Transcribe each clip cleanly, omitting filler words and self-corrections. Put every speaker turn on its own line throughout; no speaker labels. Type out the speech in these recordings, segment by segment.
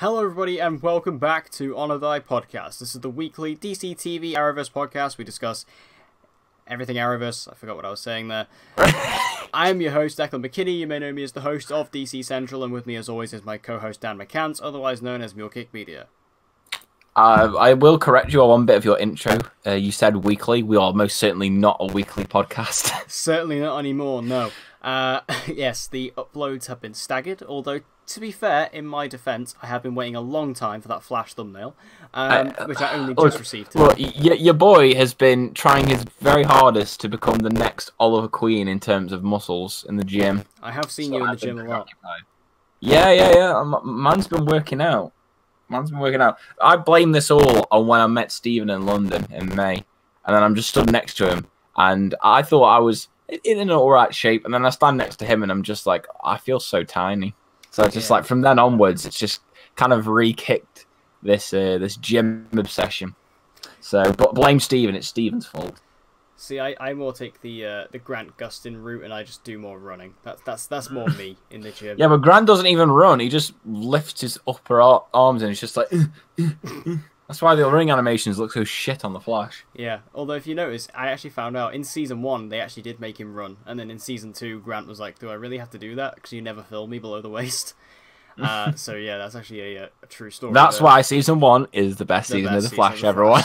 Hello everybody and welcome back to Honor Thy Podcast. This is the weekly DC TV Arrowverse podcast. We discuss everything Arrowverse. I forgot what I was saying there. I am your host, Declan McKinney. You may know me as the host of DC Central, and with me as always is my co-host Dan McCants, otherwise known as Mulekick Media.
I will correct you on one bit of your intro. You said weekly. We are most certainly not a weekly podcast.
Certainly not anymore, no. Yes, the uploads have been staggered, although, to be fair, in my defence, I have been waiting a long time for that Flash thumbnail, which I only just received today.
Well, your boy has been trying his very hardest to become the next Oliver Queen in terms of muscles in the gym.
I have seen you in the gym a lot.
Yeah. Man's been working out. I blame this all on when I met Stephen in London in May, and then I'm just stood next to him, and I thought I was in an alright shape, and then I stand next to him, and I'm just like, I feel so tiny. So it's just like from then onwards, it's just kind of re-kicked this gym obsession. So, but blame Stephen. It's Stephen's fault.
See, I more take the Grant Gustin route, and I just do more running. That's more me in the gym.
Yeah, but Grant doesn't even run. He just lifts his upper arms, and it's just like. That's why the ring animations look so shit on the Flash.
Yeah, although if you notice, I actually found out in Season 1, they actually did make him run. And then in Season 2, Grant was like, do I really have to do that? Because you never film me below the waist. So yeah, that's actually a true story.
That's why Season 1 is the best season of the Flash, everyone.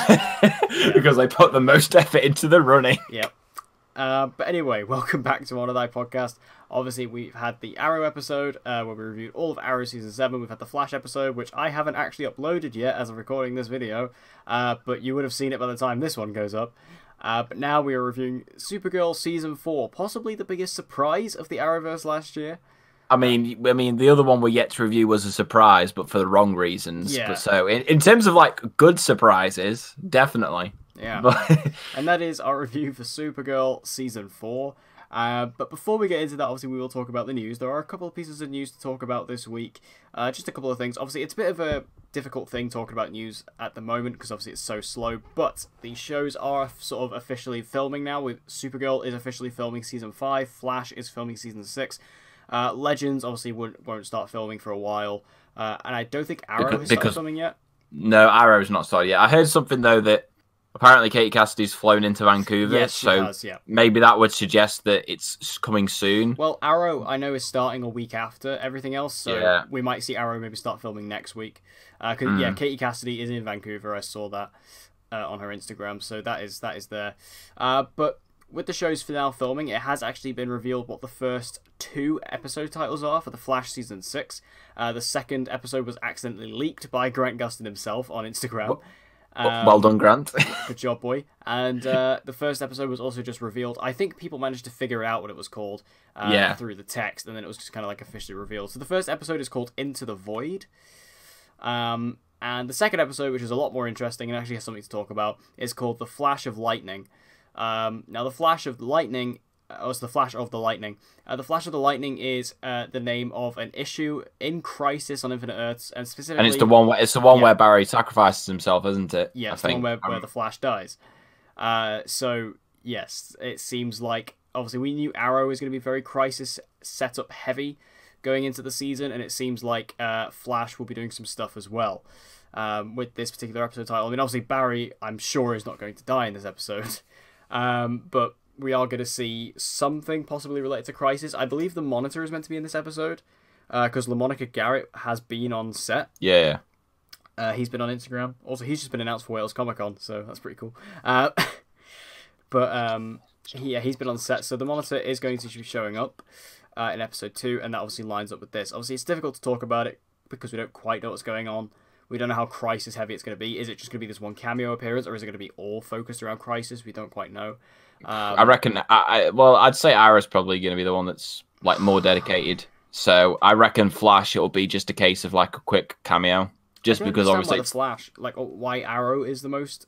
Because they put the most effort into the running.
Yep. But anyway, welcome back to Honor Thy Podcast. Obviously, we've had the Arrow episode, where we reviewed all of Arrow Season 7. We've had the Flash episode, which I haven't actually uploaded yet as of recording this video, but you would have seen it by the time this one goes up. But now we are reviewing Supergirl Season 4, possibly the biggest surprise of the Arrowverse last year.
I mean, the other one we're yet to review was a surprise, but for the wrong reasons.
Yeah.
But so, in terms of, like, good surprises, definitely.
Yeah, and that is our review for Supergirl Season 4. But before we get into that, obviously we will talk about the news. There are a couple of pieces of news to talk about this week. Just a couple of things. Obviously, it's a bit of a difficult thing talking about news at the moment because obviously it's so slow. But the shows are sort of officially filming now. With Supergirl is officially filming Season 5. Flash is filming Season 6. Legends obviously won't start filming for a while. And I don't think Arrow has started filming yet.
No, Arrow's not started yet. I heard something, though, that apparently Katie Cassidy's flown into Vancouver,
yes, she has, yeah.
Maybe that would suggest that it's coming soon.
Well, Arrow, I know, is starting a week after everything else, so we might see Arrow maybe start filming next week. Yeah, Katie Cassidy is in Vancouver. I saw that on her Instagram, so that is there. But with the show's finale filming, it has actually been revealed what the first 2 episode titles are for The Flash Season 6. The second episode was accidentally leaked by Grant Gustin himself on Instagram.
Well done, Grant.
Good job, boy. And the first episode was also just revealed. I think people managed to figure out what it was called through the text, and then it was just kind of like officially revealed. So the first episode is called Into the Void. And the second episode, which is a lot more interesting and actually has something to talk about, is called The Flash of Lightning. Now, The Flash of Lightning... the Flash of the Lightning. The Flash of the Lightning is the name of an issue in Crisis on Infinite Earths, and specifically,
and it's the one where Barry sacrifices himself, isn't it?
Yeah, it's the one where the Flash dies. So yes, it seems like obviously we knew Arrow was going to be very Crisis setup heavy going into the season, and it seems like Flash will be doing some stuff as well with this particular episode title. I mean, obviously Barry, I'm sure, is not going to die in this episode, but we are going to see something possibly related to Crisis. I believe the Monitor is meant to be in this episode, because LaMonica Garrett has been on set.
Yeah.
He's been on Instagram. Also, he's just been announced for Wales Comic Con, so that's pretty cool. He's been on set, so the Monitor is going to be showing up in episode 2, and that obviously lines up with this. Obviously, it's difficult to talk about it because we don't quite know what's going on. We don't know how Crisis heavy it's going to be. Is it just going to be this one cameo appearance, or is it going to be all focused around Crisis? We don't quite know.
I reckon. I'd say Arrow's probably going to be the one that's like more dedicated. So I reckon Flash, it'll be just a case of like a quick cameo, just because obviously
the Flash, like why Arrow is the most.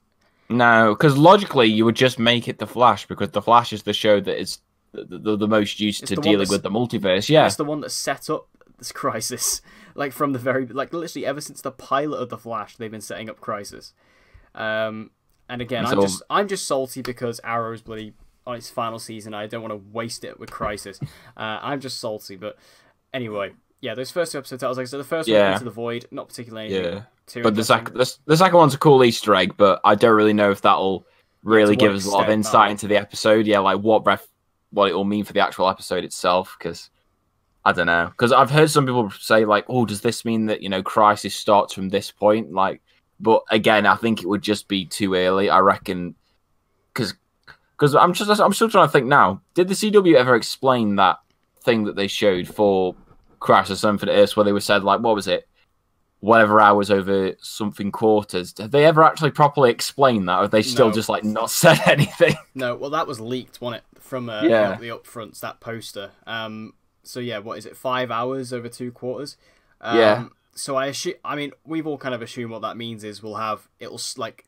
No, because logically you would just make it the Flash because the Flash is the show that is the most used to dealing with the multiverse. Yeah,
it's the one that set up this Crisis, like from the very literally ever since the pilot of the Flash, they've been setting up Crisis. And again, I'm just salty because Arrow is bloody on its final season. I don't want to waste it with Crisis. I'm just salty, but anyway, Yeah, those first two episodes, I was like, so the first one,
Yeah.
Into the Void, not particularly anything
Yeah.
too
But the
interesting.
second one's a cool Easter egg, but I don't really know if that'll really
what
give us a lot of
extent that
insight
will.
into the episode. Yeah, like what it will mean for the actual episode itself. Because I don't know. Because I've heard some people say like, "Oh, does this mean that Crisis starts from this point?" Like, but again, I think it would just be too early. I reckon because I'm still trying to think now. Did the CW ever explain that thing that they showed for Crisis on Infinite Earths, where they were said like, what was it? Whatever hours over something quarters. Have they ever actually properly explained that? Or have they still
No.
just like not said anything?
No, well, that was leaked, wasn't it, from the upfronts, that poster. So yeah, what is it? 5 hours over 2 quarters.
Yeah.
So I assume, I mean, we've all kind of assumed what that means is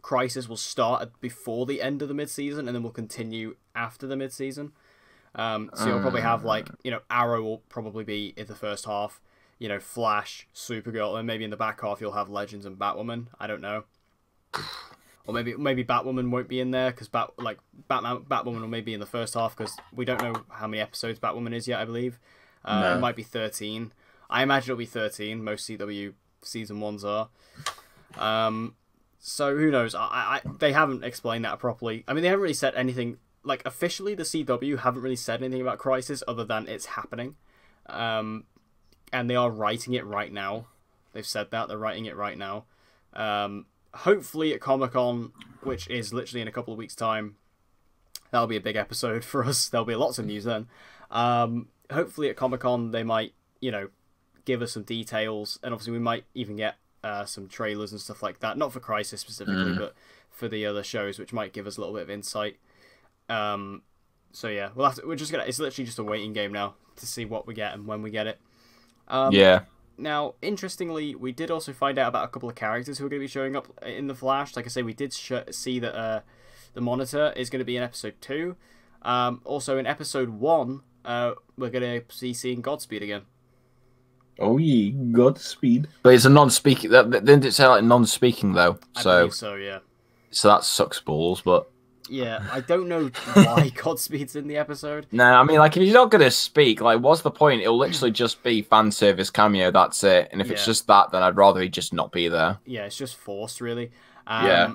Crisis will start before the end of the mid-season and then will continue after the mid-season. So you'll probably have Arrow will probably be in the first half, Flash, Supergirl, and maybe in the back half you'll have Legends and Batwoman. I don't know. Or maybe Batwoman won't be in there because Batwoman will maybe in the first half because we don't know how many episodes Batwoman is yet. I believe it might be 13. I imagine it'll be 13. Most CW season 1s are. So who knows? They haven't explained that properly. I mean, they haven't really said anything. Like, officially, the CW haven't really said anything about Crisis other than it's happening. And they are writing it right now. They've said that. They're writing it right now. Hopefully at Comic-Con, which is literally in a couple of weeks' time, that'll be a big episode for us. There'll be lots of news then. Hopefully at Comic-Con, they might, give us some details. And obviously we might even get some trailers and stuff like that. Not for Crisis specifically, but for the other shows, which might give us a little bit of insight. So yeah, it's literally just a waiting game now to see what we get and when we get it. Now, interestingly, we did also find out about a couple of characters who are going to be showing up in The Flash. Like I say, we did see that the Monitor is going to be in episode 2. Also, in episode 1, we're going to be seeing Godspeed again.
Oh yeah, Godspeed. But it's a non-speaking. Didn't it say like non-speaking though?
I believe so, yeah.
So that sucks balls, but.
Yeah, I don't know why Godspeed's in the episode.
No, I mean, like, if you're not going to speak, like, what's the point? It'll literally just be fan service cameo, that's it. And if it's just that, then I'd rather he just not be there.
Yeah, it's just forced, really.
Yeah.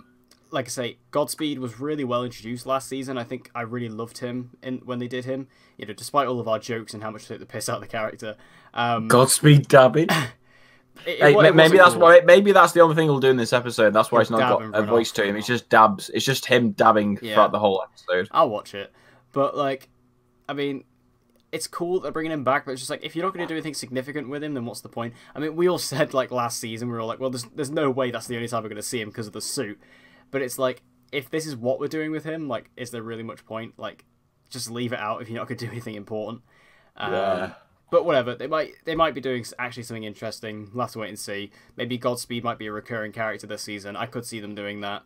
Like I say, Godspeed was really well introduced last season. I think I really loved him when they did him. Despite all of our jokes and how much they took the piss out of the character.
Godspeed dabbing. Maybe that's the only thing he'll do in this episode. That's why he's not got a voice to him. It's just dabs. It's just him dabbing throughout the whole episode.
I'll watch it, but I mean, it's cool that they're bringing him back. But it's just like, if you're not going to do anything significant with him, then what's the point? I mean, we all said last season, we were all like, well, there's no way that's the only time we're going to see him because of the suit. But it's like, if this is what we're doing with him, is there really much point? Just leave it out if you're not going to do anything important. But whatever, they might be doing actually something interesting. We'll have to wait and see. Maybe Godspeed might be a recurring character this season. I could see them doing that,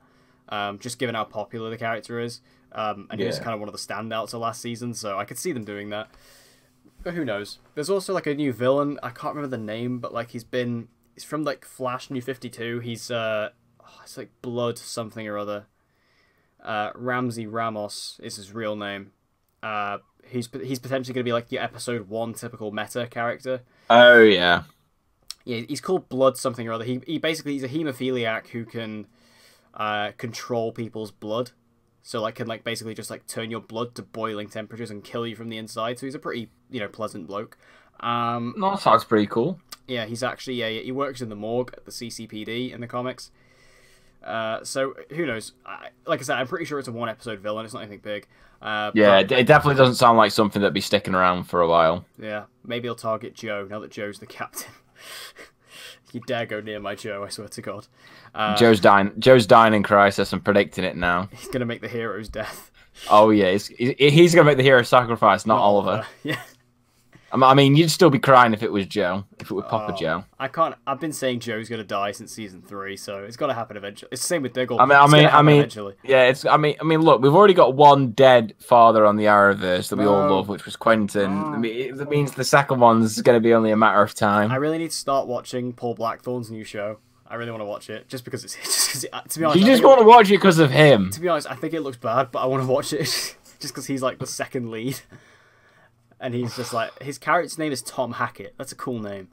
just given how popular the character is. And he was kind of one of the standouts of last season, so I could see them doing that. But who knows? There's also a new villain. I can't remember the name, but he's from Flash New 52. He's it's Blood something or other. Ramsey Ramos is his real name. He's potentially going to be your episode 1 typical meta character.
Oh yeah.
Yeah, he's called Blood something or other. He basically, he's a hemophiliac who can control people's blood. So can basically just turn your blood to boiling temperatures and kill you from the inside. So he's a pretty pleasant bloke.
That sounds pretty cool.
Yeah, he's actually he works in the morgue at the CCPD in the comics. So who knows? Like I said, I'm pretty sure it's a 1 episode villain. It's not anything big.
It definitely doesn't sound like something that'd be sticking around for a while.
Yeah, maybe he'll target Joe now that Joe's the captain. You dare go near my Joe, I swear to God.
Joe's dying in Crisis. I'm predicting it now.
He's gonna make the hero's death.
Oh yeah, he's gonna make the hero sacrifice, not Oliver.
Yeah.
I mean, you'd still be crying if it was Joe, if it were Papa Joe.
I've been saying Joe's gonna die since season 3, so it's gotta happen eventually. It's the same with Diggle.
Eventually. Yeah, I mean, look, we've already got one dead father on the Arrowverse that we all love, which was Quentin. I mean, that means the second one's gonna be only a matter of time.
I really need to start watching Paul Blackthorne's new show. I really want to watch it, just because to be honest,
you just want to watch it because of him.
To be honest, I think it looks bad, but I want to watch it just because he's the second lead. And he's just his character's name is Tom Hackett. That's a cool name.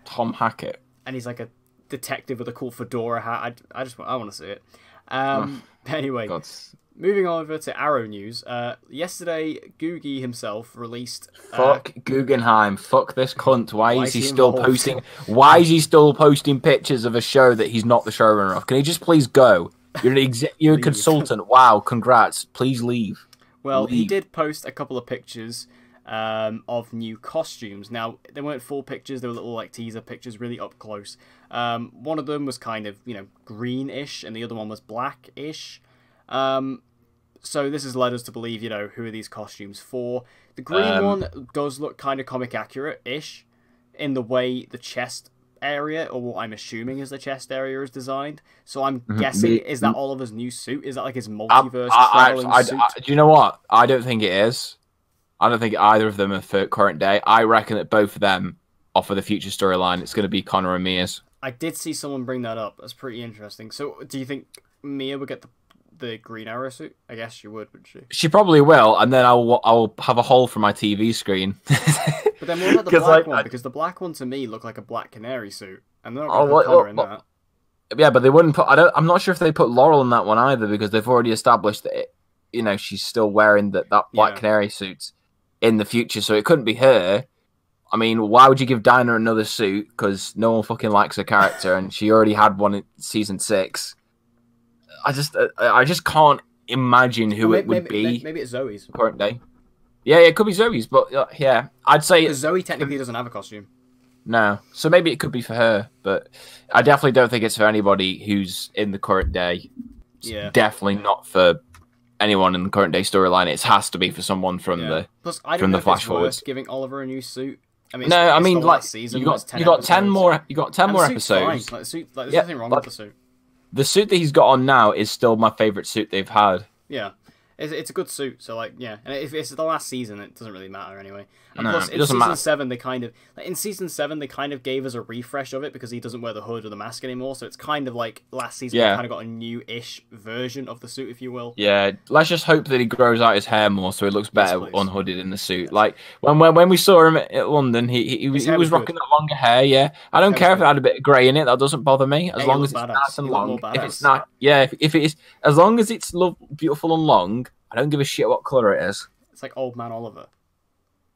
Tom Hackett.
And he's like a detective with a cool fedora hat. I want to see it. Anyway,
God.
moving over to Arrow news. Yesterday, Googie himself released.
Fuck Guggenheim. Fuck this cunt. Why is he still
involved?
posting? Why is he still posting pictures of a show that he's not the showrunner of? Can he just please go? You're a consultant. Wow, congrats. Please leave.
Well, he did post a couple of pictures of new costumes. Now, they weren't full pictures, they were little like teaser pictures, really up close. One of them was kind of, greenish, and the other one was blackish. So this has led us to believe, who are these costumes for. The green one does look kind of comic accurate-ish in the way the chest area, or what I'm assuming is the chest area, is designed. So I'm guessing, is that Oliver's new suit? Is that like his multiverse traveling suit?
Do you know what? I don't think it is. I don't think either of them are for current day. I reckon that both of them are for the future storyline. It's going to be Connor and Mia's.
I did see someone bring that up. That's pretty interesting. So do you think Mia would get the Green Arrow suit? I guess she would, wouldn't she?
She probably will, and then I'll have a hole for my TV screen.
But then what about the black one? Because the black one to me looked like a Black Canary suit, and they're not going to put Connor in that.
Yeah, but they wouldn't put. I'm not sure if they put Laurel in that one either, because they've already established that she's still wearing that Black Canary suit in the future, so it couldn't be her. I mean, why would you give Dinah another suit? Because no one fucking likes her character, and she already had one in season 6. I just can't imagine who it would be.
Maybe it's Zoe's
current day. Yeah, it could be Zoe's, but yeah, I'd say
Zoe technically doesn't have a costume.
No, so maybe it could be for her, but I definitely don't think it's for anybody who's in the current day.
Yeah,
definitely not for anyone in the current day storyline. It has to be for someone from the
Plus, I don't
from
know
the flash
if
forwards.
giving Oliver a new suit. I mean,
no, I mean, like
season,
you got 10 more. You got 10 more episodes.
Like, the suit, there's nothing wrong with the suit.
The suit that he's got on now is still my favorite suit they've had.
Yeah, it's a good suit. So and if it's the last season, it doesn't really matter anyway. And
no,
plus,
it doesn't matter.
In season 7 they kind of gave us a refresh of it because he doesn't wear the hood or the mask anymore. So it's kind of like last season. Yeah. We kind of got a new-ish version of the suit, if you will. Yeah,
let's just hope that he grows out his hair more so he looks better unhooded in the suit. Like when we saw him at London, he was rocking that longer hair. Yeah, I don't care if it had a bit of grey in it. That doesn't bother me as long as it's nice and long. If it's not, if it is, as long as it's beautiful and long, I don't give a shit what colour it is.
It's like Old Man Oliver.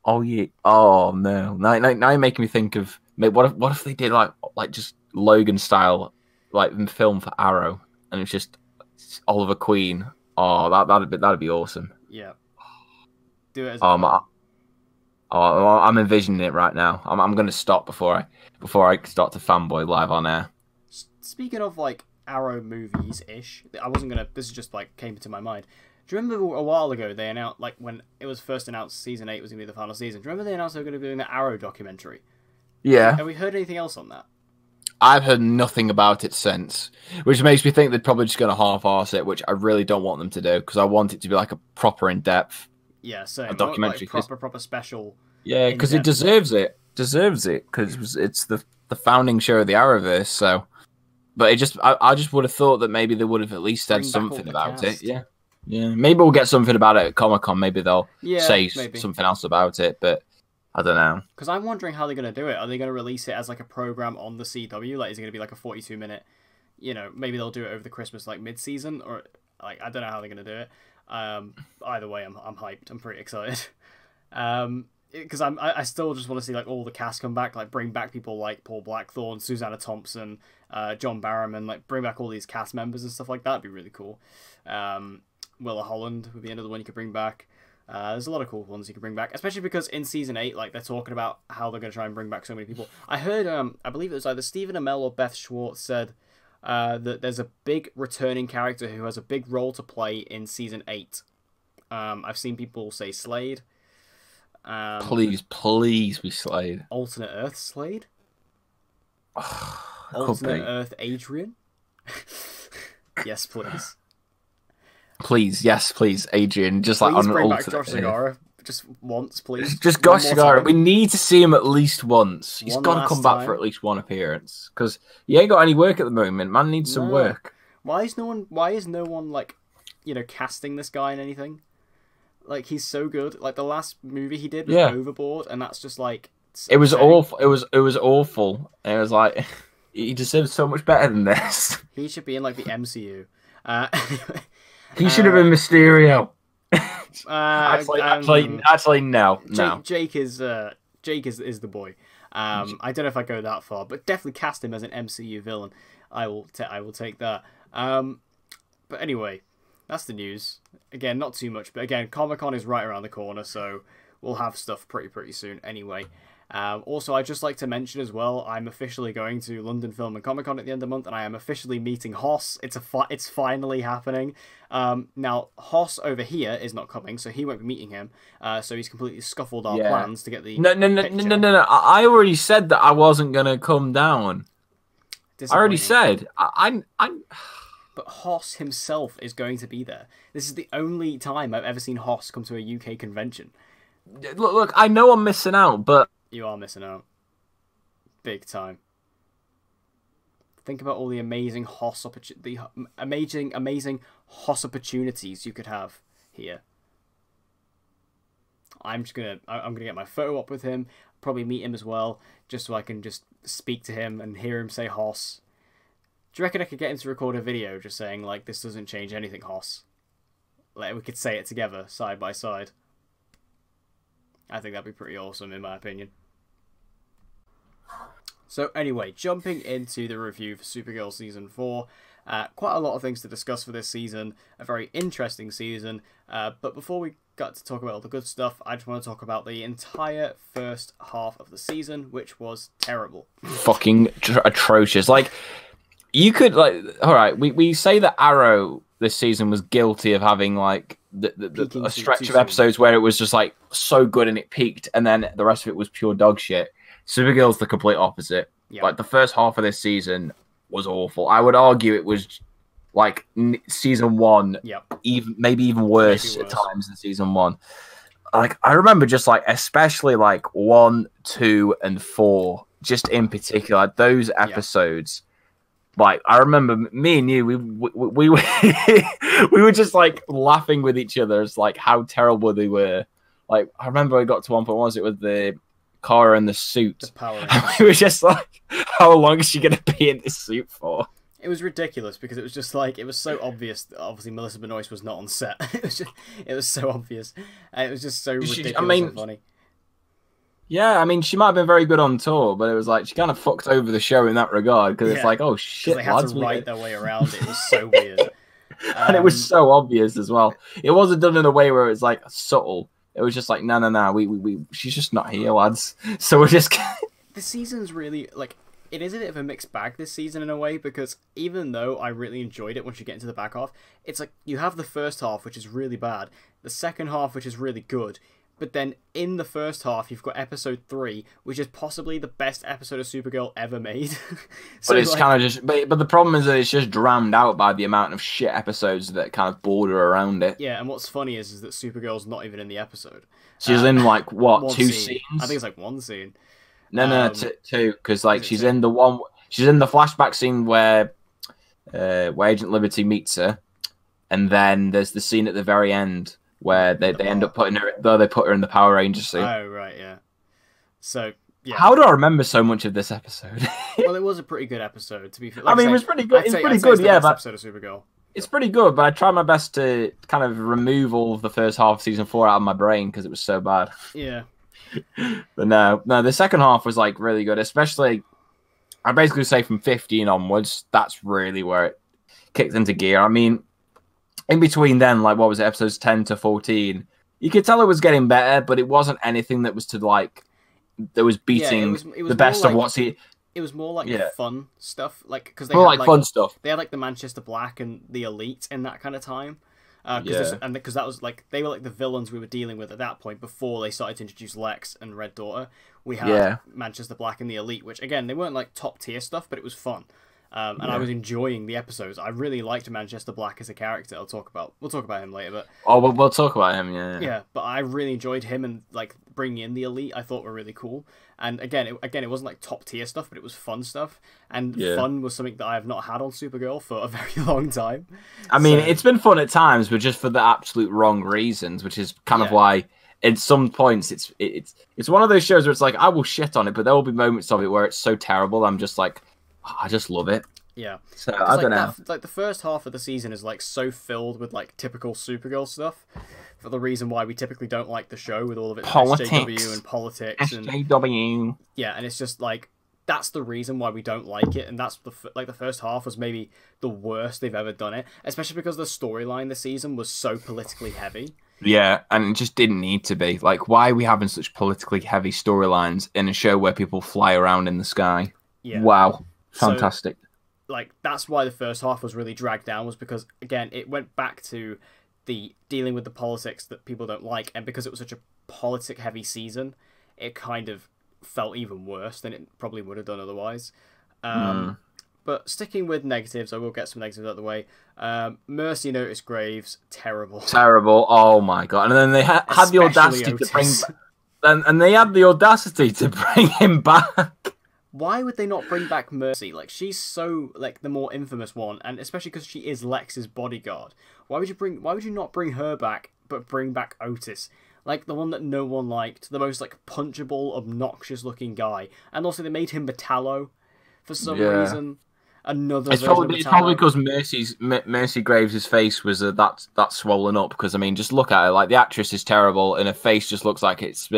Oh yeah. Oh no. Now you're making me think of what if they did like just Logan style, like in film for Arrow, and it's just Oliver Queen. Oh, that'd be awesome.
Yeah. Do it as
I'm envisioning it right now. I'm gonna stop before I start to fanboy live on air.
Speaking of like Arrow movies ish, I wasn't gonna. This is just like came into my mind. Do you remember a while ago they announced, like when it was first announced season 8 was going to be the final season? Do you remember they announced they were going to be doing the Arrow documentary?
Yeah.
Have we heard anything else on that?
I've heard nothing about it since, which makes me think they're probably just going to half-arse it, which I really don't want them to do because I want it to be like a proper in-depth documentary.
Like proper special.
Yeah, because it deserves it. Because it's the founding show of the Arrowverse. So, but I just would have thought that maybe they would have at least said something about it. Yeah. Yeah, maybe we'll get something about it at Comic-Con. Maybe they'll say something else about it, but I don't know.
Because I'm wondering how they're going to do it. Are they going to release it as like a program on the CW? Like, is it going to be like a 42-minute, maybe they'll do it over the Christmas, like, mid-season? Or, like, I don't know how they're going to do it. Either way, I'm hyped. I'm pretty excited. Because I still just want to see, like, all the cast come back. Like, bring back people like Paul Blackthorne, Susanna Thompson, John Barrowman. Like, bring back all these cast members and stuff like that. Would be really cool. Willa Holland would be another one you could bring back. There's a lot of cool ones you could bring back, especially because in season 8, like they're talking about how they're going to try and bring back so many people. I heard, I believe it was either Stephen Amell or Beth Schwartz said that there's a big returning character who has a big role to play in season 8. I've seen people say Slade.
Please be Slade.
Alternate Earth Slade. Alternate Earth Adrian. Yes, please.
Please, yes, please, Adrian. Just
please
like on
bring back Josh Segarra. Just once, please.
Just Josh Segarra. We need to see him at least once. He's got to come back for at least one appearance because he ain't got any work at the moment. Man needs some work.
Why is no one like, casting this guy in anything? Like, he's so good. Like the last movie he did was Overboard, and that's just like
It was awful. It was awful. It was like he deserves so much better than this.
He should be in like the MCU.
He should have been Mysterio. Actually, no.
Jake is the boy. I don't know if I go that far, but definitely cast him as an MCU villain. I will take that. But anyway, that's the news. Again, not too much, but again, Comic-Con is right around the corner, so we'll have stuff pretty soon anyway. Also, I'd just like to mention as well, I'm officially going to London Film and Comic-Con at the end of the month, and I am officially meeting Hoss. It's finally happening. Now, Hoss over here is not coming, so he won't be meeting him. So he's completely scuffled our plans to get the
No. I already said that I wasn't going to come down. I already said. I'm...
But Hoss himself is going to be there. This is the only time I've ever seen Hoss come to a UK convention.
Look, I know I'm missing out, but...
You are missing out. Big time. Think about all the amazing amazing Hoss opportunities you could have here. I'm gonna get my photo up with him, probably meet him as well, just so I can just speak to him and hear him say Hoss. Do you reckon I could get him to record a video just saying, like, this doesn't change anything, Hoss? Like, we could say it together, side by side. I think that'd be pretty awesome, in my opinion. So anyway, jumping into the review for Supergirl Season 4. Quite a lot of things to discuss for this season. A very interesting season. But before we got to talk about all the good stuff, I just want to talk about the entire first half of the season, which was terrible. Fucking
atrocious. Like, you could, like... Alright, we say that Arrow this season was guilty of having, like, a stretch of episodes where it was just, like, so good and it peaked, and then the rest of it was pure dog shit. Supergirl's the complete opposite. Yep. Like, the first half of this season was awful. I would argue it was, like, season 1, maybe even worse at times than season 1. Like, I remember just, like, especially, like, 1, 2, and 4, just in particular, those episodes... Like, I remember me and you, we were just, like, laughing with each other as, like, how terrible they were. Like, I remember I got to one point, was it with the Kara in the suit? The Power Rangers. We were just like, how long is she going to be in this suit for?
It was ridiculous because it was just, like, it was so obvious that obviously Melissa Benoist was not on set. It was so obvious. And it was just so ridiculous and funny.
Yeah, I mean, she might have been very good on tour, but it was like she kind of fucked over the show in that regard because it's like, oh shit,
they had to write their way around it. It was so weird,
and it was so obvious as well. It wasn't done in a way where it was like subtle. It was just like, no, she's just not here, lads. So we're just.
The season's really like it is a bit of a mixed bag this season in a way because even though I really enjoyed it once you get into the back half, it's like you have the first half which is really bad, the second half which is really good. But then in the first half, you've got episode 3, which is possibly the best episode of Supergirl ever made.
So but it's like, kind of just... But the problem is that it's just drowned out by the amount of shit episodes that kind of border around it.
Yeah, and what's funny is that Supergirl's not even in the episode.
She's in, like, what, 2 scenes?
I think it's, like, 1 scene.
No, 2, because, like, she's in the one... She's in the flashback scene where Agent Liberty meets her, and then there's the scene at the very end... where they end up putting her, though they put her in the Power Rangers suit.
Oh, right, yeah. So, yeah.
How do I remember so much of this episode?
Well, it was a pretty good episode, to be fair.
Like I mean, it was pretty good. It's pretty good, yeah. But
episode of Supergirl.
It's pretty good, but I tried my best to kind of remove all of the first half of season 4 out of my brain because it was so bad.
Yeah.
But no, the second half was like really good, especially. I basically say from 15 onwards, that's really where it kicked into gear. I mean. In between then, like, what was it, episodes 10 to 14, you could tell it was getting better, but it wasn't anything that was to, like, that was beating it was the best of what's he...
It was more, like, fun stuff, like, because they
more
had,
like, fun stuff.
They had, like, the Manchester Black and the Elite in that kind of time. Because that was, like, they were, like, the villains we were dealing with at that point before they started to introduce Lex and Red Daughter. We had Manchester Black and the Elite, which, again, they weren't, like, top-tier stuff, but it was fun. And I was enjoying the episodes. I really liked Manchester Black as a character. We'll talk about him later, but
we'll talk about him.
Yeah, but I really enjoyed him and like bringing in the Elite. I thought were really cool. And again, it wasn't like top tier stuff, but it was fun stuff. And fun was something that I have not had on Supergirl for a very long time.
I mean, it's been fun at times, but just for the absolute wrong reasons, which is kind of why in some points, it's one of those shows where it's like I will shit on it, but there will be moments of it where it's so terrible. I'm just like, oh, I just love it.
Yeah.
So I don't know.
Like the first half of the season is like so filled with like typical Supergirl stuff, for the reason why we typically don't like the show with all of its SJW and politics and
SJW.
Yeah, and it's just like that's the reason why we don't like it, and that's the first half was maybe the worst they've ever done it, especially because the storyline this season was so politically heavy.
Yeah, and it just didn't need to be. Like, why are we having such politically heavy storylines in a show where people fly around in the sky?
Yeah.
Wow, fantastic.
So, like, that's why the first half was really dragged down, was because, again, it went back to the dealing with the politics that people don't like, and because it was such a politic-heavy season, it kind of felt even worse than it probably would have done otherwise. But sticking with negatives, I will get some negatives out of the way. Mercy Notice Graves, terrible.
Terrible. Oh my god! And then they had the audacity to bring, and they had the audacity to bring him back.
Why would they not bring back Mercy? Like, she's so like the more infamous one, and especially because she is Lex's bodyguard. Why would you not bring her back, but bring back Otis? Like, the one that no one liked, the most like punchable, obnoxious-looking guy, and also they made him Metallo for some reason.
It's probably because Mercy Graves' face was that swollen up. Because I mean, just look at her. Like, the actress is terrible, and her face just looks like it's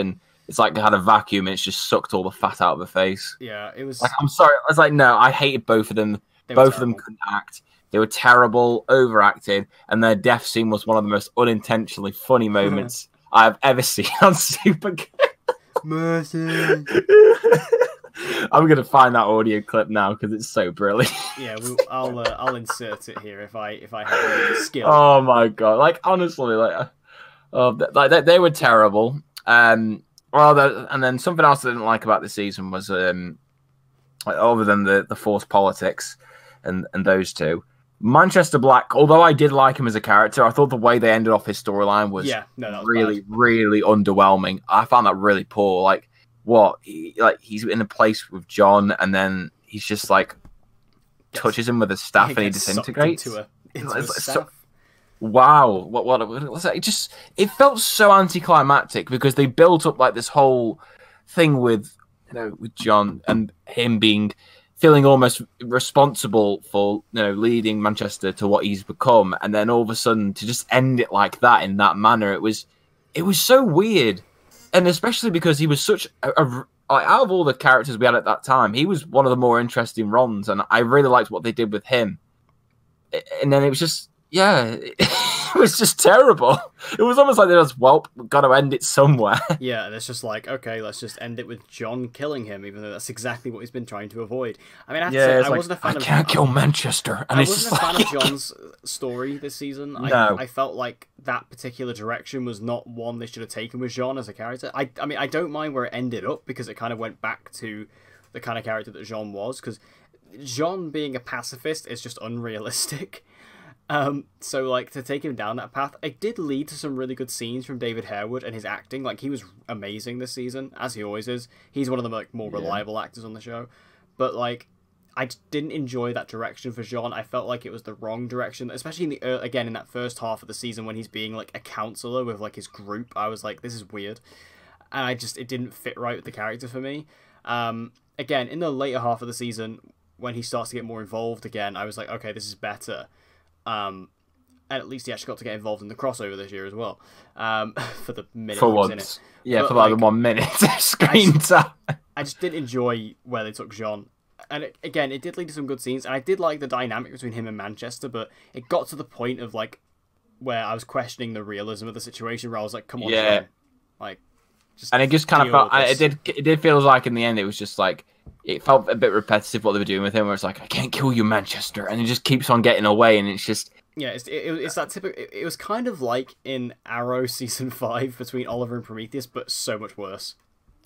like they had a vacuum and it's just sucked all the fat out of her face.
Yeah, it was.
Like, I'm sorry. I was like, no, I hated both of them. Both of them couldn't act. They were terrible, overacted, and their death scene was one of the most unintentionally funny moments I've ever seen on Supergirl.
Mercy.
I'm gonna find that audio clip now because it's so brilliant.
Yeah, I'll insert it here if I have any skill.
Oh my god! Like, honestly, like they were terrible. And then something else I didn't like about the season was other than the forced politics and those two. Manchester Black, although I did like him as a character, I thought the way they ended off his storyline was really underwhelming. I found that really poor. Like, he's in a place with Jon, and then he's just like touches him with his staff, and he disintegrates. Wow, what was that? It felt so anticlimactic because they built up like this whole thing with Jon and him feeling almost responsible for leading Manchester to what he's become, and then all of a sudden to just end it like that in that manner, it was so weird. And especially because he was such out of all the characters we had at that time, he was one of the more interesting Rons, and I really liked what they did with him. And then it was just, it was just terrible. It was almost like they just, we've got to end it somewhere.
Yeah, and it's just like, okay, let's just end it with Jon killing him, even though that's exactly what he's been trying to avoid. I mean, I have to say, I wasn't a fan of...
I can't kill Manchester. And
I wasn't a fan of Jon's story this season.
No.
I felt like that particular direction was not one they should have taken with Jon as a character. I mean, I don't mind where it ended up, because it kind of went back to the kind of character that Jon was, because Jon being a pacifist is just unrealistic. So, like, to take him down that path, it did lead to some really good scenes from David Harewood and his acting. Like, he was amazing this season, as he always is. He's one of the more reliable actors on the show. But, like, I didn't enjoy that direction for Jon. I felt like it was the wrong direction, especially again in that first half of the season when he's being, like, a counselor with, like, his group. I was like, this is weird. And it didn't fit right with the character for me. Again, in the later half of the season, when he starts to get more involved again, I was like, okay, this is better. And at least he actually got to get involved in the crossover this year as well. For the minute he was in it.
Yeah, but, for like 1 minute screen time.
I just didn't enjoy where they took Jon. And again, it did lead to some good scenes, and I did like the dynamic between him and Manchester, but it got to the point of, like, where I was questioning the realism of the situation, where I was like, come on, Jon. Like,
and it just kind of felt, it did feel like in the end, it was just like, it felt a bit repetitive what they were doing with him, where it's like, I can't kill you, Manchester, and he just keeps on getting away, and it's just...
Yeah, it's that typical... It was kind of like in Arrow Season 5 between Oliver and Prometheus, but so much worse.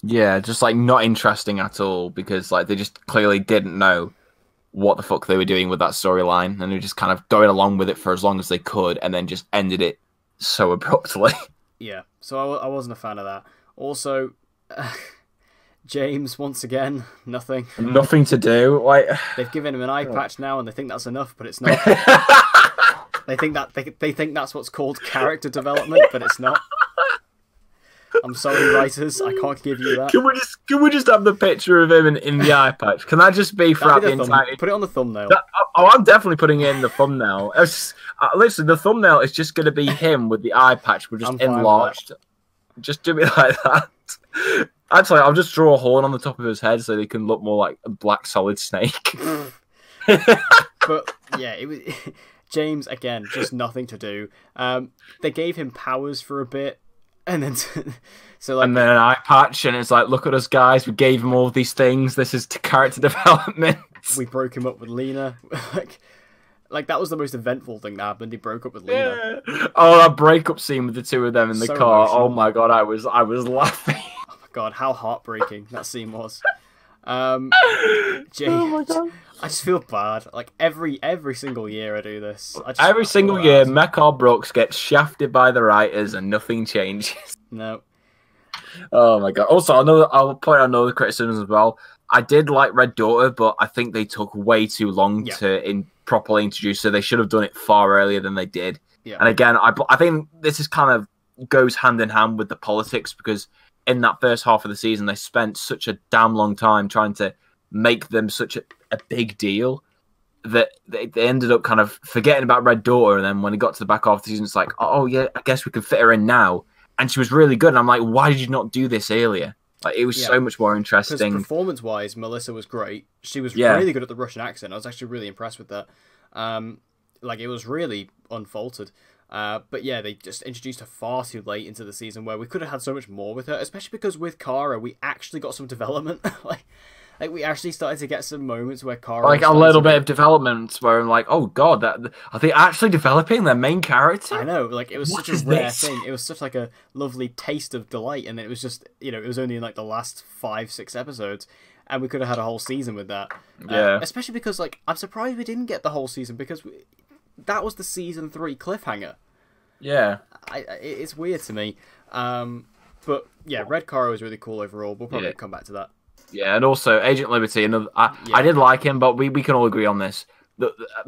Yeah, just, like, not interesting at all, because, like, they just clearly didn't know what the fuck they were doing with that storyline, and they were just kind of going along with it for as long as they could, and then just ended it so abruptly.
Yeah, so I wasn't a fan of that. Also... James, once again, nothing.
Nothing to do. Like,
they've given him an eye patch now, and they think that's enough, but it's not. They think that's what's called character development, but it's not. I'm sorry, writers, I can't give you that.
Can we just have the picture of him in the eye patch? Can that just be throughout the entire?
Put it on the thumbnail.
I'm definitely putting it in the thumbnail. Listen, the thumbnail is just going to be him with the eye patch, but just enlarged. Just do it like that. Actually, I'll just draw a horn on the top of his head so they can look more like a black solid snake.
But yeah, it was James again, just nothing to do. They gave him powers for a bit, and then
and then an eye patch, and it's like, look at us guys, we gave him all these things. This is character development.
We broke him up with Lena. like that was the most eventful thing that happened. He broke up with Lena.
Yeah. Oh, that breakup scene with the two of them in the car.
Emotional.
Oh my god, I was laughing.
Oh my god, how heartbreaking that scene was.
Oh my god.
I just feel bad. Like every single year I do this.
Every single year, Mekar Brooks gets shafted by the writers and nothing changes.
No.
Oh my god. Also, I'll point out another criticism as well. I did like Red Daughter, but I think they took way too long to properly introduce her. They should have done it far earlier than they did.
Yeah.
And again, I think this is kind of goes hand in hand with the politics, because in that first half of the season, they spent such a damn long time trying to make them such a big deal that they ended up kind of forgetting about Red Daughter. And then when it got to the back half of the season, it's like, oh yeah, I guess we can fit her in now. And she was really good. And I'm like, why did you not do this earlier? Like, it was so much more interesting.
Performance-wise, Melissa was great. She was really good at the Russian accent. I was actually really impressed with that. Like, it was really unfaltered. But yeah, they just introduced her far too late into the season, where we could have had so much more with her, especially because with Kara, we actually got some development. Like we actually started to get some moments where Kara...
Like a little bit of development where I'm like, oh god, are they actually developing their main character?
I know, like it was such a rare thing. It was such like a lovely taste of delight, and then it was just, it was only in like the last 5-6 episodes, and we could have had a whole season with that.
Yeah.
Especially because, like, I'm surprised we didn't get the whole season, because that was the season 3 cliffhanger.
Yeah.
It's weird to me. But yeah, Red Kara was really cool overall. We'll probably come back to that.
Yeah, and also Agent Liberty. I did like him, but we can all agree on this.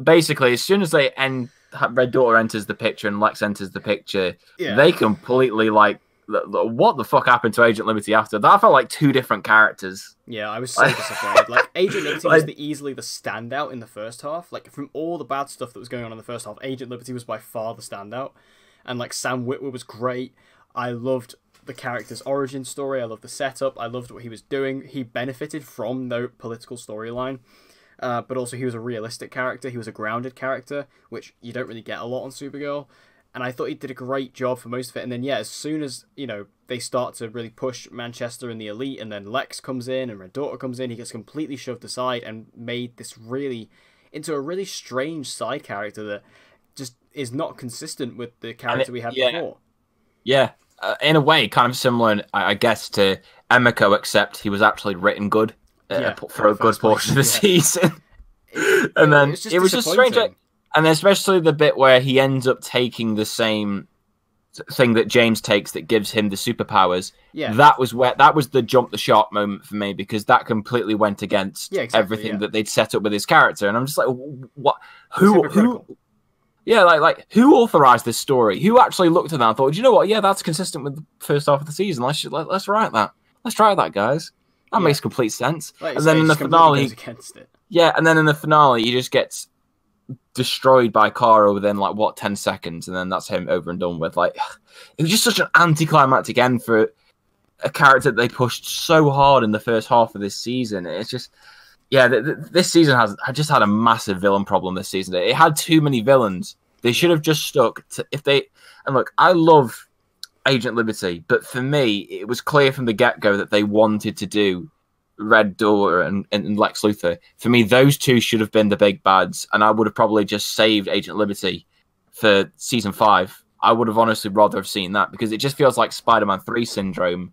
Basically, as soon as Red Daughter enters the picture and Lex enters the picture, they completely like, what the fuck happened to Agent Liberty after that? I felt like two different characters.
Yeah, I was so disappointed. Like, Agent Liberty was easily the standout in the first half. Like, from all the bad stuff that was going on in the first half, Agent Liberty was by far the standout. And like, Sam Witwer was great. I loved the character's origin story. I loved the setup. I loved what he was doing. He benefited from the political storyline, but also he was a realistic character. He was a grounded character, which you don't really get a lot on Supergirl. And I thought he did a great job for most of it. And then, as soon as, they start to really push Manchester and the Elite, and then Lex comes in and Red Daughter comes in, he gets completely shoved aside and made this into a really strange side character that just is not consistent with the character we had before. Yeah.
In a way, kind of similar, I guess, to Emiko, except he was actually written good for a good portion of the season. And then it was just strange. And especially the bit where he ends up taking the same thing that James takes that gives him the superpowers. Yeah. That was the jump the shark moment for me, because that completely went against everything that they'd set up with his character. And I'm just like, what? Who? Yeah, like who authorized this story? Who actually looked at that and thought, you know what? Yeah, that's consistent with the first half of the season. Let's write that. Let's try that, guys. That makes complete sense.
Like,
and then in the finale, and then in the finale, he just gets destroyed by Kara within 10 seconds, and then that's him over and done with. Like, it was just such an anticlimactic end for a character that they pushed so hard in the first half of this season. It's just. Yeah, this season has just had a massive villain problem this season. It had too many villains. They should have just stuck to and look, I love Agent Liberty, but for me, it was clear from the get-go that they wanted to do Red Daughter and Lex Luthor. For me, those two should have been the big bads, and I would have probably just saved Agent Liberty for season 5. I would have honestly rather have seen that, because it just feels like Spider-Man 3 syndrome,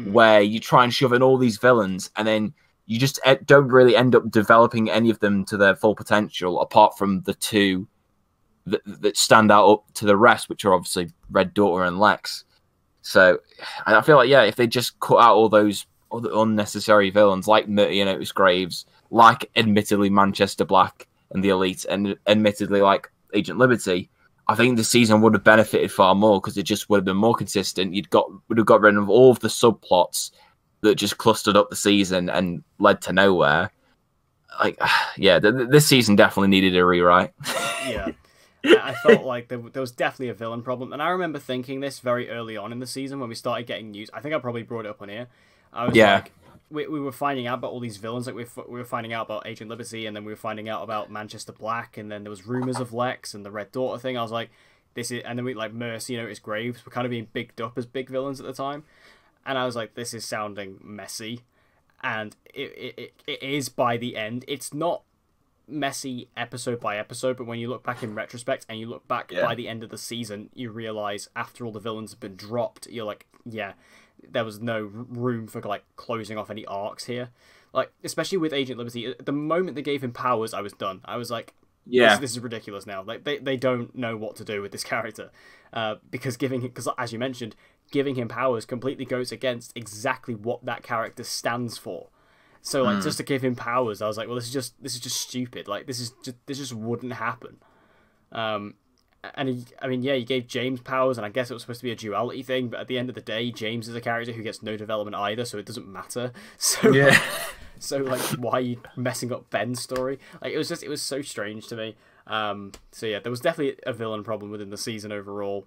where you try and shove in all these villains, and then you just don't really end up developing any of them to their full potential, apart from the two that stand out up to the rest, which are obviously Red Daughter and Lex. So I feel like, if they just cut out all those other unnecessary villains, like Otis Graves, like admittedly Manchester Black and the Elite, and admittedly like Agent Liberty, I think the season would have benefited far more because it just would have been more consistent. Would have got rid of all of the subplots that just clustered up the season and led to nowhere. Like, yeah, this season definitely needed a rewrite.
Yeah. I felt like there was definitely a villain problem. And I remember thinking this very early on in the season when we started getting news. I think I probably brought it up on here. I was like, we were finding out about all these villains. Like we were finding out about Agent Liberty, and then we were finding out about Manchester Black, and then there was rumors of Lex and the Red Daughter thing. I was like, and then we like Mercy, Otis Graves were kind of being bigged up as big villains at the time. And I was like, this is sounding messy. And it is by the end. It's not messy episode by episode, but when you look back in retrospect and you look back by the end of the season, you realize after all the villains have been dropped, you're like, yeah, there was no room for like closing off any arcs here. Like, especially with Agent Liberty, the moment they gave him powers, I was done. I was like, this is ridiculous now. Like, they don't know what to do with this character. Because as you mentioned, giving him powers completely goes against exactly what that character stands for. So like just to give him powers, I was like, well, this is just stupid. Like this just wouldn't happen. You gave James powers, and I guess it was supposed to be a duality thing, but at the end of the day, James is a character who gets no development either, so it doesn't matter. So so like, why are you messing up Ben's story? Like it was so strange to me. So yeah, there was definitely a villain problem within the season overall.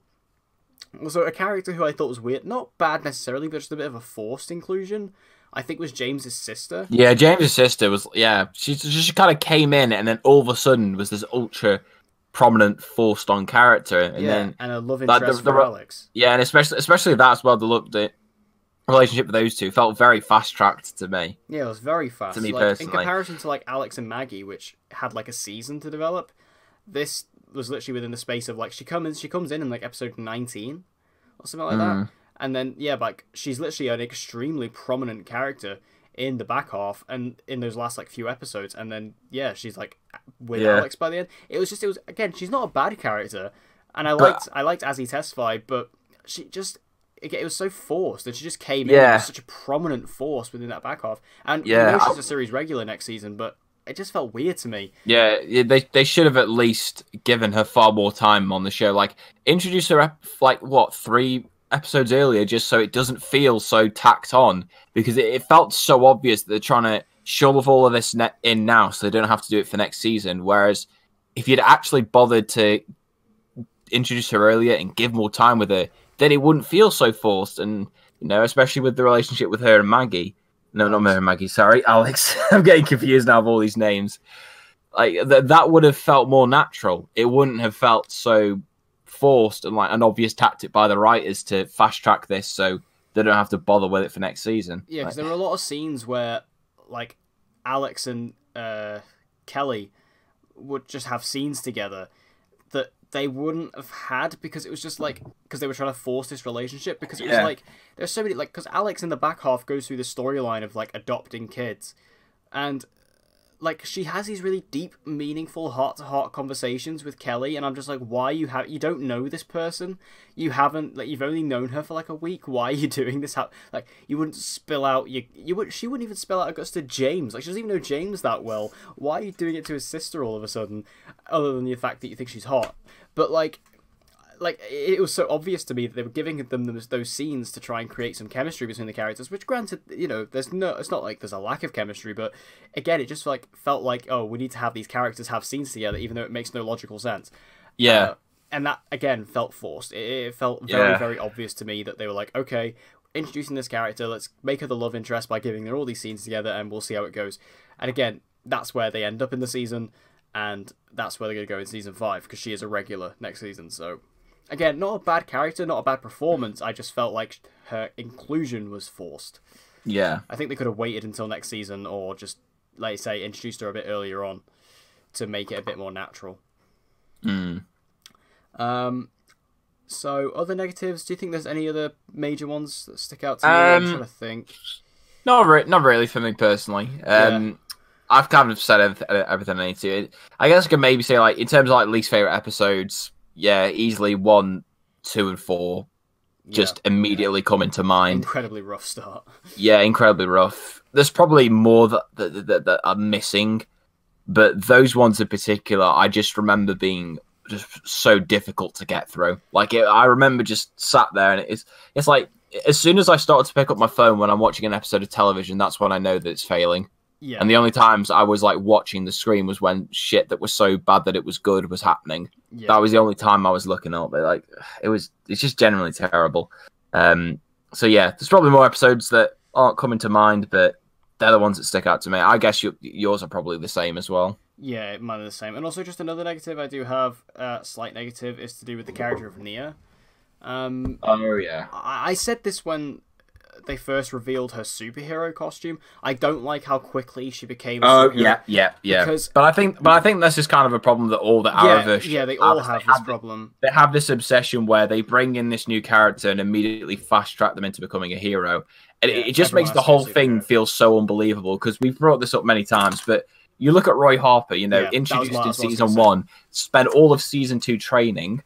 Also, a character who I thought was weird, not bad necessarily, but just a bit of a forced inclusion, I think was James's sister.
Yeah, James's sister was, she kind of came in and then all of a sudden was this ultra prominent forced on character. And
a love interest for Alex.
Yeah, and especially that as well, the relationship with those two felt very fast-tracked to me.
Yeah, it was very fast.
To me
like,
personally.
In comparison to like Alex and Maggie, which had like a season to develop, this was literally within the space of like, she comes in like episode 19 or something like that. And then, like, she's literally an extremely prominent character in the back half and in those last, like, few episodes. And then, she's, like, with Alex by the end. It was again, she's not a bad character. And I liked As He Testified, but she just, it was so forced. And she just came in as such a prominent force within that back half. And you know she's a series regular next season, but it just felt weird to me.
Yeah, they should have at least given her far more time on the show. Like, introduce her, 3 episodes earlier, just so it doesn't feel so tacked on, because it felt so obvious that they're trying to shove all of this in now so they don't have to do it for next season. Whereas if you'd actually bothered to introduce her earlier and give more time with her, then it wouldn't feel so forced. And, especially with the relationship with her and Maggie. No, not her and Maggie, sorry, Alex. I'm getting confused now of all these names. Like, that would have felt more natural. It wouldn't have felt so forced and like an obvious tactic by the writers to fast track this so they don't have to bother with it for next season.
Yeah, because there were a lot of scenes where like Alex and Kelly would just have scenes together that they wouldn't have had, because it was just like, because they were trying to force this relationship, because it was like, there's so many, like, because Alex in the back half goes through the storyline of like adopting kids, and like, she has these really deep, meaningful, heart-to-heart conversations with Kelly, and I'm just like, why you don't know this person? You haven't, like, you've only known her for like a week. Why are you doing this? Like, you wouldn't spill out she wouldn't even spill out Augusta James. Like, she doesn't even know James that well. Why are you doing it to his sister all of a sudden? Other than the fact that you think she's hot, but like it was so obvious to me that they were giving them those scenes to try and create some chemistry between the characters, which granted, it's not like there's a lack of chemistry, but again, it just felt like, oh, we need to have these characters have scenes together, even though it makes no logical sense. And that again felt forced. It felt very, very obvious to me that they were like, okay, introducing this character, let's make her the love interest by giving her all these scenes together, and we'll see how it goes. And again, that's where they end up in the season, and that's where they're going to go in season 5, because she is a regular next season. So again, not a bad character, not a bad performance. I just felt like her inclusion was forced.
Yeah.
I think they could have waited until next season, or just, like you say, introduced her a bit earlier on to make it a bit more natural. So, other negatives, do you think there's any other major ones that stick out to you? I'm trying to think.
Not really for me personally. I've kind of said everything I need to. I guess I could maybe say, like, in terms of like least favorite episodes, easily 1, 2, and 4 just immediately come into mind.
Incredibly rough start.
Yeah, incredibly rough. There's probably more that are missing, but those ones in particular, I just remember being just so difficult to get through. Like I remember just sat there, and it's like as soon as I started to pick up my phone when I'm watching an episode of television, that's when I know that it's failing.
Yeah.
And the only times I was like watching the screen was when shit that was so bad that it was good was happening.
Yeah.
That was the only time I was looking up. But like it's just generally terrible. So yeah, there's probably more episodes that aren't coming to mind, but they're the ones that stick out to me. I guess yours are probably the same as well.
Yeah, mine are the same. And also just another negative I do have, slight negative, is to do with the character of Nia.
Oh yeah.
I said this when they first revealed her superhero costume. I don't like how quickly she became a superhero.
Yeah.
Because,
but I think this is kind of a problem that all the Arrowverse
they all have this problem.
They have this obsession where they bring in this new character and immediately fast track them into becoming a hero. And it just makes the whole thing feel so unbelievable, because we've brought this up many times, but you look at Roy Harper, introduced in season 1, spent all of season 2 training.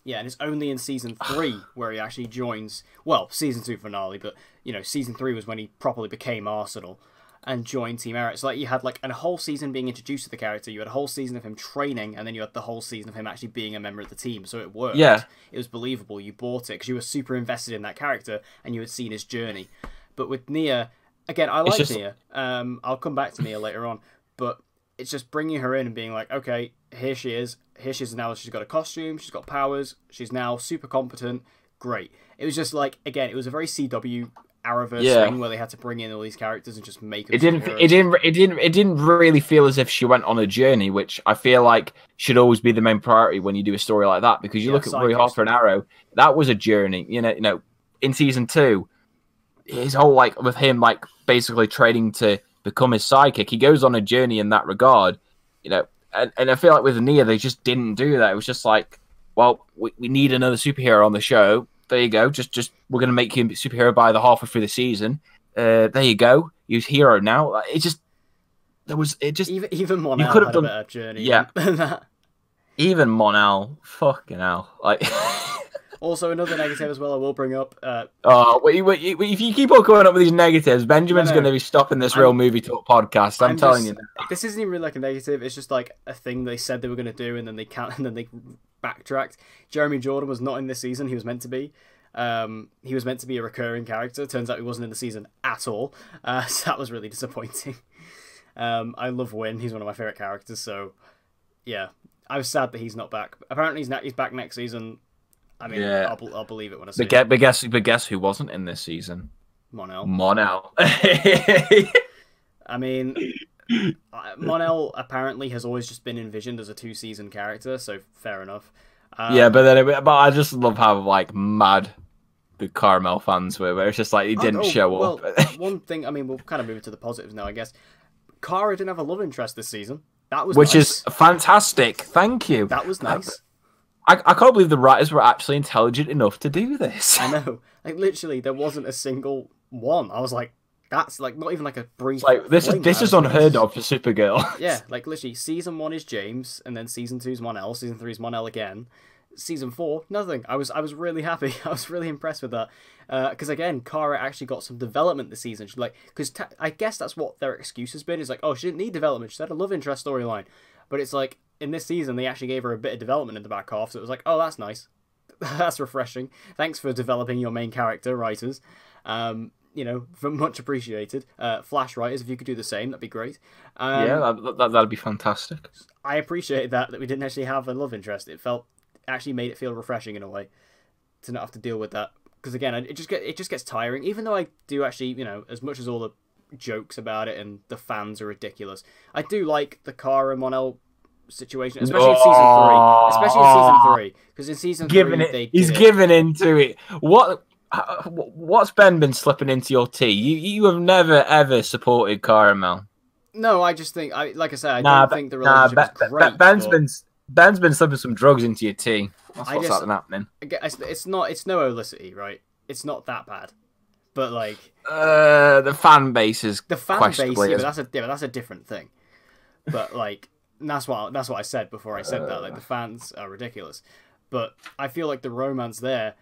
Yeah, and it's only in season 3 where he actually joins. Well, season 2 finale, but season 3 was when he properly became Arsenal and joined Team Arrow. So like you had like a whole season being introduced to the character, you had a whole season of him training, and then you had the whole season of him actually being a member of the team. So it worked.
Yeah,
it was believable. You bought it because you were super invested in that character and you had seen his journey. But with Nia, again, I like Nia. I'll come back to Nia later on, but it's just bringing her in and being like, okay, here she is. Here she is now. She's got a costume. She's got powers. She's now super competent. Great. It was just like, again, it was a very CW Arrowverse thing where they had to bring in all these characters and just make them. It
didn't really feel as if she went on a journey, which I feel like should always be the main priority when you do a story like that, because you look at Roy Harper and Arrow, that was a journey. In season 2, his whole like with him like basically training to become his sidekick, he goes on a journey in that regard. And I feel like with Nia, they just didn't do that. It was just like, well, we need another superhero on the show. There you go. Just we're going to make him superhero by the halfway through the season. There you go. He's hero now.
Even Mon-El had a better journey.
Yeah.
Than that.
Even Mon-El, fucking hell. Like.
Also, another negative as well I will bring up.
If you keep on coming up with these negatives, Benjamin's going to be stopping this Real Movie Talk podcast. I'm telling you now. This
isn't even really like a negative. It's just like a thing they said they were going to do, and then they can't, and then they backtracked. Jeremy Jordan was not in this season. He was meant to be. He was meant to be a recurring character. Turns out he wasn't in the season at all. So that was really disappointing. I love Win. He's one of my favorite characters. So yeah, I was sad that he's not back. Apparently he's back next season. I mean, yeah. I'll believe it when I see it.
But guess who wasn't in this season?
Mon-El. I mean, Mon-El apparently has always just been envisioned as a 2-season character, so fair enough.
But I just love how like mad the Carmel fans were, where it's just like he didn't show up.
One thing, I mean, we'll kind of move to the positives now, I guess. Kara didn't have a love interest this season. That was
Which
nice.
is fantastic. Thank you.
That was nice.
I can't believe the writers were actually intelligent enough to do this.
I know. Like, literally, there wasn't a single one. I was like, that's like not even like a brief.
Like this is unheard of for Supergirl.
Yeah, like literally, season 1 is James, and then season 2 is Mon-El, season 3 is Mon-El again. Season 4, nothing. I was really happy. I was really impressed with that. Because again, Kara actually got some development this season. Because I guess that's what their excuse has been. Is like, oh, she didn't need development. She had a love interest storyline. But it's like, in this season, they actually gave her a bit of development in the back half, so it was like, oh, that's nice. That's refreshing. Thanks for developing your main character, writers. Much appreciated. Flash writers, if you could do the same, that'd be great.
That'd be fantastic.
I appreciate that we didn't actually have a love interest. Actually made it feel refreshing in a way to not have to deal with that. Because again, it just gets tiring. Even though I do actually, as much as all the jokes about it and the fans are ridiculous, I do like the Kara Mon-El situation, especially in season 3. Because in season 3,
he's given into it. What's Ben been slipping into your tea? You have never ever supported Caramel.
No, I just think I don't think the relationship is great.
Ben's been slipping some drugs into your tea. That's what's happening.
It's no Olicity, right? It's not that bad, but like
the fan base is questionably.
That's a different thing. But like that's what I said before I said that. Like the fans are ridiculous, but I feel like the romance there.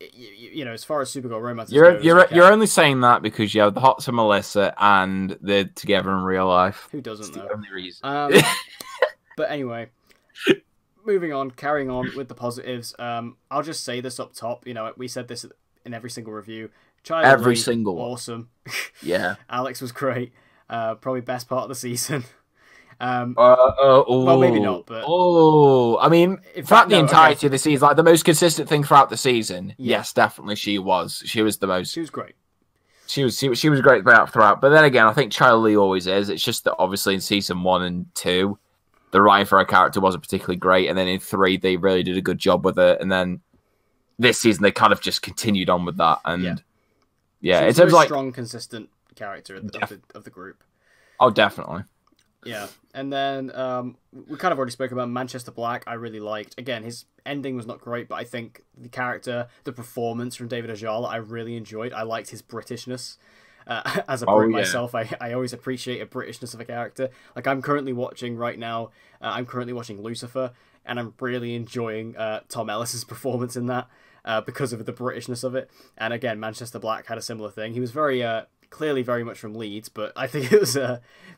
As far as Supergirl romance,
you're only saying that because you have the Hots and Melissa and they're together in real life.
Who doesn't know?
The only reason.
But anyway, moving on, carrying on with the positives. I'll just say this up top. You know, we said this in every single review.
Every single one.
Awesome.
Yeah.
Alex was great. Probably best part of the season.
Well,
maybe not, but
I mean, throughout the entirety of the season, like the most consistent thing throughout the season. Yeah. Yes, definitely, she was. She was the most.
She was great.
She was great throughout. But then again, I think Charlie always is. It's just that obviously in season 1 and 2, the writing for her character wasn't particularly great, and then in 3 they really did a good job with it, and then this season they kind of just continued on with that. And yeah,
it's a strong, consistent character of the group.
Oh, definitely.
Yeah, and then we kind of already spoke about Manchester Black. I really liked. Again, his ending was not great, but I think the character, the performance from David Ajala, I really enjoyed. I liked his Britishness. As a Brit myself, I always appreciate a Britishness of a character. Like, I'm currently watching right now, I'm currently watching Lucifer, and I'm really enjoying Tom Ellis's performance in that because of the Britishness of it. And again, Manchester Black had a similar thing. He was very... clearly very much from Leeds, but I think it was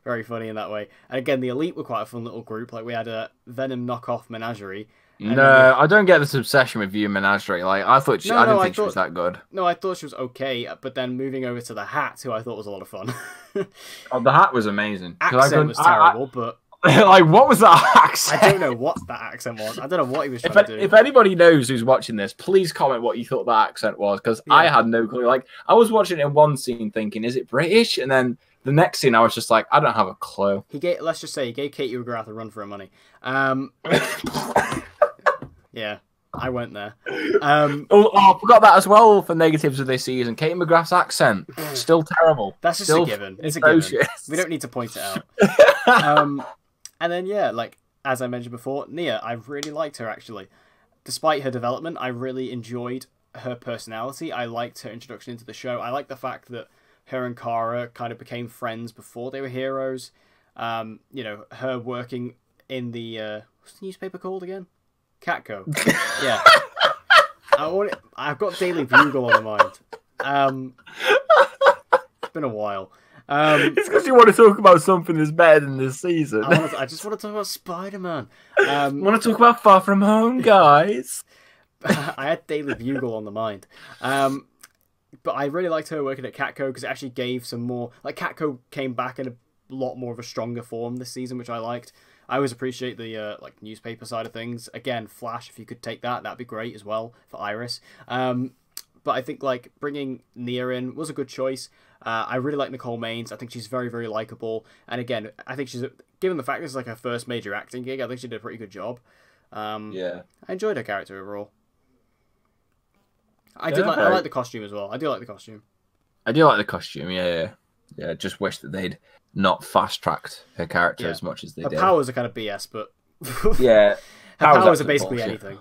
very funny in that way. And again, the Elite were quite a fun little group. Like, we had a Venom knockoff Menagerie.
No, I don't get this obsession with you, Menagerie. Like, I thought I didn't think she was that good.
No, I thought she was okay, but then moving over to the Hat, who I thought was a lot of fun.
Oh, the Hat was amazing.
Accent was terrible, but...
Like, what was that accent?
I don't know what that accent was. I don't know what he was trying to do.
If anybody knows who's watching this, please comment what you thought that accent was, because I had no clue. Like, I was watching it in one scene thinking, is it British? And then the next scene, I was just like, I don't have a clue.
Let's just say, he gave Katie McGrath a run for her money. Yeah, I went there.
I forgot that as well for negatives of this season. Katie McGrath's accent, still terrible.
That's just a given. It's a given. We don't need to point it out. And then, like, as I mentioned before, Nia, I really liked her, actually. Despite her development, I really enjoyed her personality. I liked her introduction into the show. I like the fact that her and Kara kind of became friends before they were heroes. You know, her working in the... what's the newspaper called again? Catco. Yeah. I've got Daily Bugle on the mind. It's been a while.
It's because you want to talk about something that's better than this season.
I just want to talk about Spider-Man.
Want to talk about Far From Home, guys?
I had Daily Bugle on the mind. But I really liked her working at Catco because it actually gave some more... Like, Catco came back in a lot more of a stronger form this season, which I liked. I always appreciate the like newspaper side of things. Again, Flash, if you could take that, that'd be great as well for Iris. But I think like bringing Nia in was a good choice. I really like Nicole Maines. I think she's very, very likable. And again, I think given the fact this is like her first major acting gig, I think she did a pretty good job. I enjoyed her character overall. I like the costume as well. I do like the costume.
Yeah. Just wish that they'd not fast-tracked her character as much as they did.
Her powers are kind of BS, but
yeah,
her powers are basically bullshit. Anything.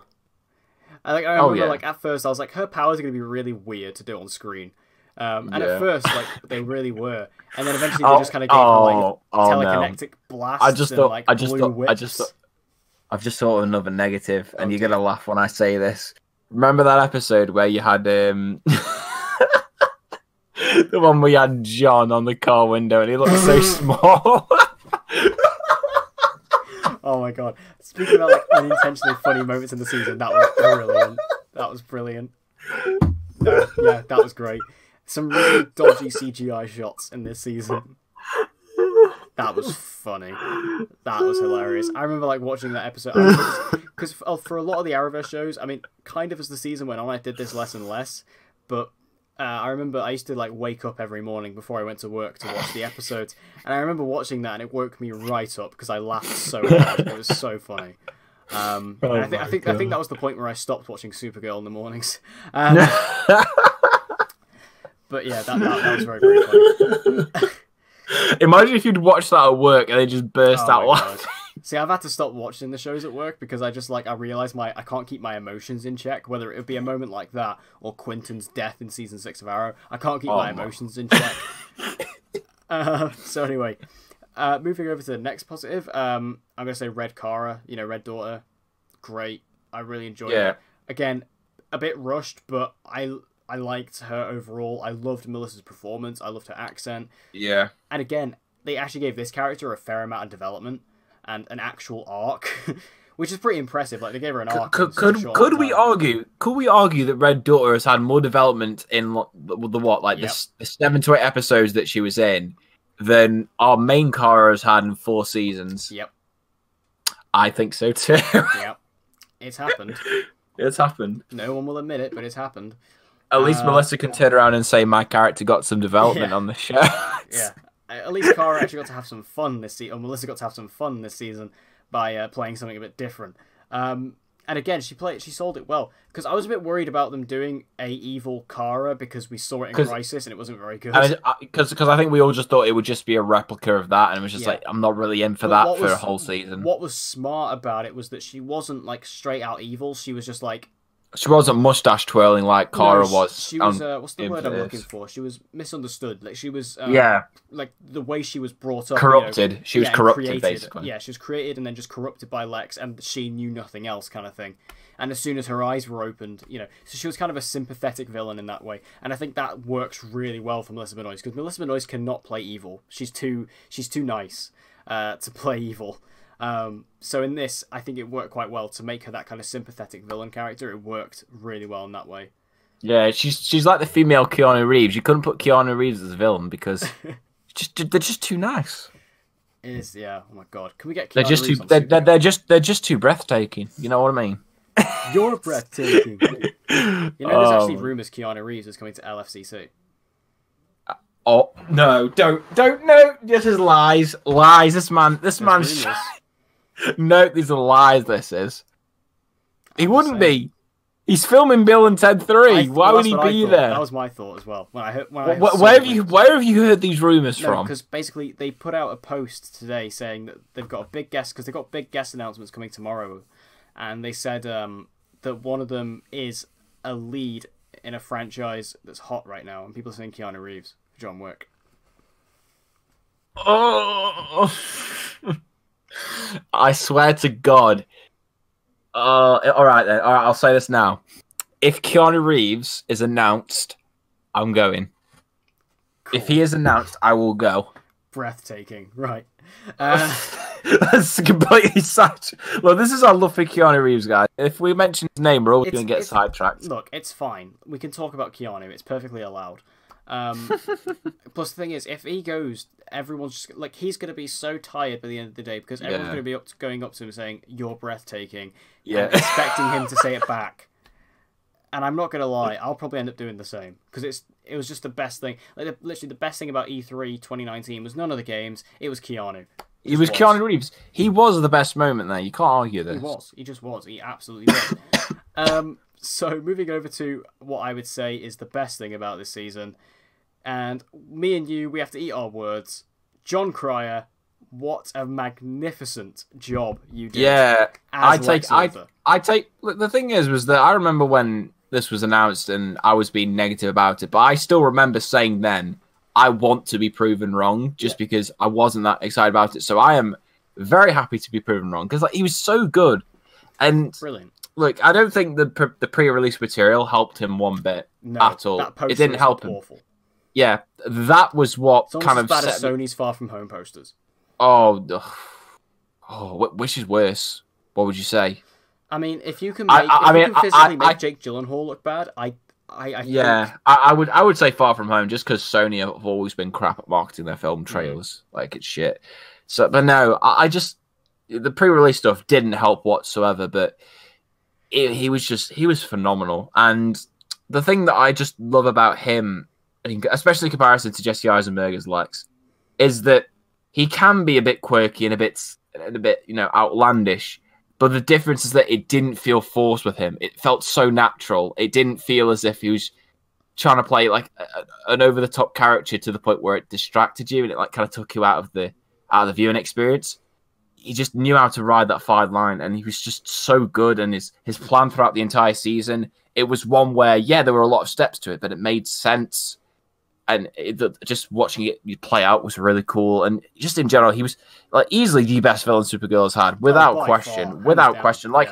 I remember like at first I was like, her powers are going to be really weird to do on screen. And at first, like they really were, and then eventually they just kind of gave her like telekinetic blasts. I've just
thought of another negative, and you're gonna laugh when I say this. Remember that episode where you had the one where you had John on the car window, and he looked so small.
Oh my god! Speaking about like unintentionally funny moments in the season, that was brilliant. Yeah, that was great. Some really dodgy CGI shots in this season. That was funny. That was hilarious. I remember like watching that episode because for a lot of the Arrowverse shows, I mean, kind of as the season went on, I did this less and less. But I remember I used to like wake up every morning before I went to work to watch the episodes, and I remember watching that and it woke me right up because I laughed so hard. It was so funny. I think that was the point where I stopped watching Supergirl in the mornings. But yeah, that was very, very funny.
Imagine if you'd watch that at work and they just burst out laughing.
See, I've had to stop watching the shows at work because I realised I can't keep my emotions in check, whether it would be a moment like that or Quentin's death in season 6 of Arrow. I can't keep my emotions in check. So anyway, moving over to the next positive, I'm going to say Red Kara, Red Daughter. Great. I really enjoyed it. Again, a bit rushed, but I liked her overall. I loved Melissa's performance. I loved her accent.
Yeah.
And again, they actually gave this character a fair amount of development and an actual arc, which is pretty impressive. Like they gave her an arc.
Could we argue? Could we argue that Red Daughter has had more development in the 7 to 8 episodes that she was in than our main Kara has had in 4 seasons?
Yep.
I think so too.
Yep. It's happened.
It's happened.
No one will admit it, but it's happened.
At least Melissa can turn around and say my character got some development on the show.
Yeah. At least Kara actually got to have some fun this season, or Melissa got to have some fun this season by playing something a bit different. And again, she sold it well. Because I was a bit worried about them doing a evil Kara because we saw it in Crisis and it wasn't very good.
Because I think we all just thought it would just be a replica of that, and it was just like, I'm not really in for that for a whole season.
What was smart about it was that she wasn't like straight out evil. She was just like...
She wasn't mustache twirling like Kara was.
She was, what's the word I'm looking for? She was misunderstood. Like, she was... like, the way she was brought up...
Corrupted. She was corrupted, basically.
Yeah, she was created and then just corrupted by Lex, and she knew nothing else, kind of thing. And as soon as her eyes were opened, so she was kind of a sympathetic villain in that way. And I think that works really well for Melissa Benoist, because Melissa Benoist cannot play evil. She's too nice to play evil. So in this, I think it worked quite well to make her that kind of sympathetic villain character. It worked really well in that way.
Yeah, she's like the female Keanu Reeves. You couldn't put Keanu Reeves as a villain because they're just too nice.
It is, yeah. Oh my god, can we get Keanu Reeves on
they're just too breathtaking. You know what I mean?
You're breathtaking. There's actually rumors Keanu Reeves is coming to LFCC.
Oh no! Don't no! This is lies. This man's. No, these are lies. This is. He wouldn't be. He's filming Bill and Ted 3. Why would he be there?
That was my thought as well.
Where have you heard these rumors from?
Because basically they put out a post today saying that they've got a big guest, because they've got big guest announcements coming tomorrow, and they said that one of them is a lead in a franchise that's hot right now, and people are saying Keanu Reeves for John Wick.
Oh. I swear to God. All right, then. All right, I'll say this now. If Keanu Reeves is announced, I'm going. Cool. If he is announced, I will go.
Breathtaking, right?
That's completely sad. Look, this is our love for Keanu Reeves, guys. If we mention his name, we're always going to get sidetracked.
Look, it's fine. We can talk about Keanu. It's perfectly allowed. Plus, the thing is, if he goes, everyone's just like, he's going to be so tired by the end of the day because everyone's going to be going up to him and saying, "You're breathtaking," and expecting him to say it back. And I'm not going to lie, I'll probably end up doing the same because it was just the best thing. Like, literally, the best thing about E3 2019 was none of the games. It was Keanu.
It was Keanu Reeves. He was the best moment there. You can't argue this.
He was. He just was. He absolutely was. So moving over to what I would say is the best thing about this season. And me and you, we have to eat our words. Jon Cryer, what a magnificent job you did.
Yeah, I take. The thing was that I remember when this was announced and I was being negative about it, but I still remember saying then, I want to be proven wrong just because I wasn't that excited about it. So I am very happy to be proven wrong because he was so good. And
brilliant.
Look, I don't think the pre-release material helped him one bit at all. It didn't help him. Awful. Yeah, that was what
it's
kind of
bad as Sony's Far From Home posters.
Which is worse? What would you say?
I mean, if you can physically make Jake Gyllenhaal look bad,
I would say Far From Home just because Sony have always been crap at marketing their film trailers. Like, it's shit. So, but no, the pre-release stuff didn't help whatsoever. But he was phenomenal. And the thing that I just love about him, especially in comparison to Jesse Eisenberg as Lex, is that he can be a bit quirky and a bit outlandish. But the difference is that it didn't feel forced with him. It felt so natural. It didn't feel as if he was trying to play like an over-the-top character to the point where it distracted you and it like kind of took you out of the viewing experience. He just knew how to ride that fine line, and he was just so good. And his plan throughout the entire season, it was one where there were a lot of steps to it, but it made sense. And just watching it play out was really cool. And just in general, he was like easily the best villain Supergirl has had, without question. Without question. Like,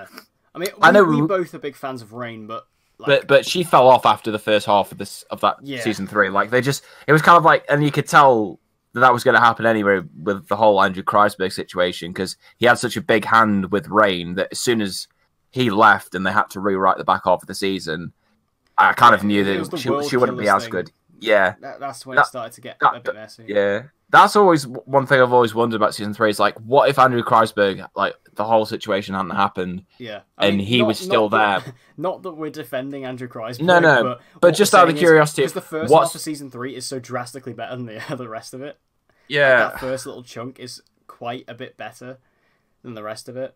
I mean, I know we both are big fans of Reign, but
she fell off after the first half of that season 3. Like, it was kind of like, and you could tell that was going to happen anyway with the whole Andrew Kreisberg situation, because he had such a big hand with Reign that as soon as he left and they had to rewrite the back half of the season, I kind of knew that she wouldn't be as good. Yeah.
That's when it started to get a bit messy.
Yeah. That's always one thing I've always wondered about season 3. Is like, what if Andrew Kreisberg, like, the whole situation hadn't happened?
Yeah.
And he was still there.
Not that we're defending Andrew Kreisberg.
No. But just out of curiosity,
because the first half of season 3 is so drastically better than the rest of it.
Yeah.
Like, that first little chunk is quite a bit better than the rest of it.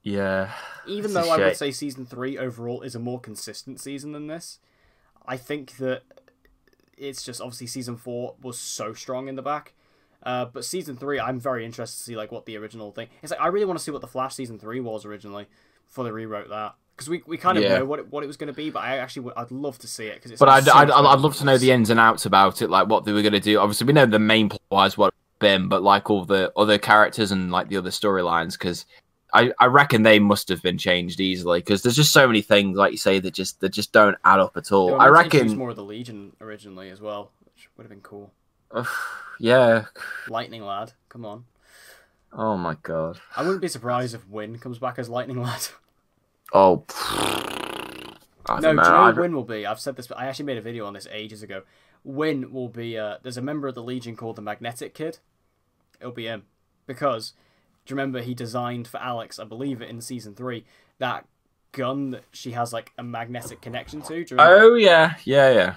Yeah.
Even though I would say season 3 overall is a more consistent season than this, I think that it's just obviously season 4 was so strong in the back. But season 3, I'm very interested to see like what the original thing. It's like I really want to see what the Flash season 3 was originally before they rewrote that, because we kind of know what it was going to be. But I'd love to see it because it's.
But I'd love to know the ins and outs about it, like what they were going to do. Obviously, we know the main plot was what it's been, but like all the other characters and like the other storylines, because I reckon they must have been changed easily, because there's just so many things, like you say, that just don't add up at all. I reckon
more of the Legion originally as well, which would have been cool.
Yeah.
Lightning Lad, come on.
Oh my god.
I wouldn't be surprised if Wynn comes back as Lightning Lad.
Oh.
No, do you know what Wynn will be? I've said this, but I actually made a video on this ages ago. Wynn will be, there's a member of the Legion called the Magnetic Kid. It'll be him. Because, do you remember he designed for Alex, I believe it in season 3, that gun that she has like a magnetic connection to?
Oh, yeah. Yeah.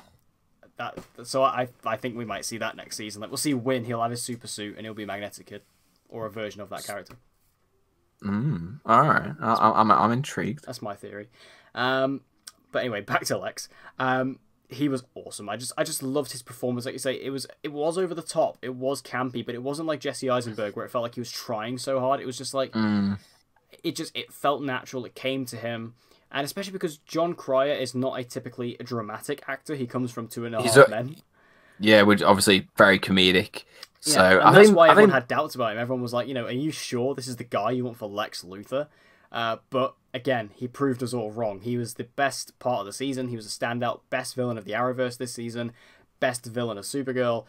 So I think we might see that next season. Like, we'll see Wynn, he'll have his super suit, and he'll be a Magnetic Kid. Or a version of that character.
Alright. I'm intrigued.
That's my theory. But anyway, back to Lex. He was awesome. I just loved his performance. Like you say, it was over the top. It was campy, but it wasn't like Jesse Eisenberg where it felt like he was trying so hard. It was just like it felt natural. It came to him. And especially because Jon Cryer is not a dramatic actor. He comes from 2.5 Men.
Yeah, which obviously very comedic. So
yeah, that's why everyone had doubts about him. Everyone was like, are you sure this is the guy you want for Lex Luthor? But again, he proved us all wrong. He was the best part of the season. He was a standout, best villain of the Arrowverse this season, best villain of Supergirl.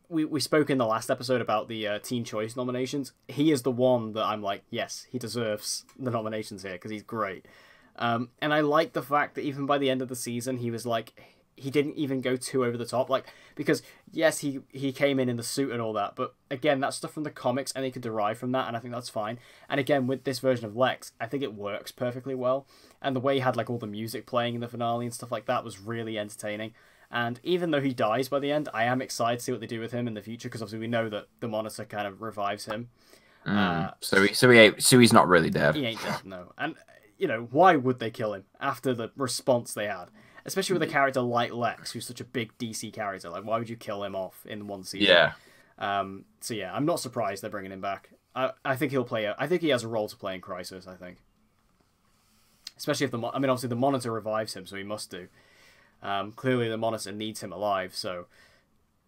We spoke in the last episode about the Teen Choice nominations. He is the one that I'm like, yes, he deserves the nominations here because he's great. And I like the fact that even by the end of the season, he was like, he didn't even go too over the top. Like, because yes, he came in the suit and all that, but again, that's stuff from the comics and they could derive from that, and I think that's fine. And again, with this version of Lex, I think it works perfectly well. And the way he had like all the music playing in the finale and stuff like that was really entertaining. And even though he dies by the end, I am excited to see what they do with him in the future, because obviously we know that the Monitor kind of revives him.
So he's not really dead.
He ain't dead, no. And why would they kill him after the response they had? Especially with a character like Lex, who's such a big DC character. Like, why would you kill him off in one season?
Yeah.
So yeah, I'm not surprised they're bringing him back. I think he'll play. I think he has a role to play in Crisis. I think, especially if obviously the Monitor revives him, so he must do. Clearly, the Monitor needs him alive, so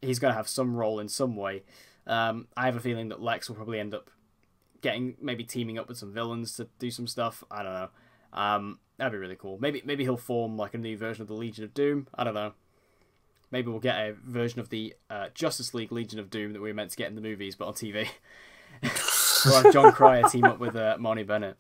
he's going to have some role in some way. I have a feeling that Lex will probably end up maybe teaming up with some villains to do some stuff. I don't know. That'd be really cool. Maybe he'll form like a new version of the Legion of Doom. I don't know. Maybe we'll get a version of the Justice League Legion of Doom that we were meant to get in the movies, but on TV. We'll have Jon Cryer team up with Marnie Bennett.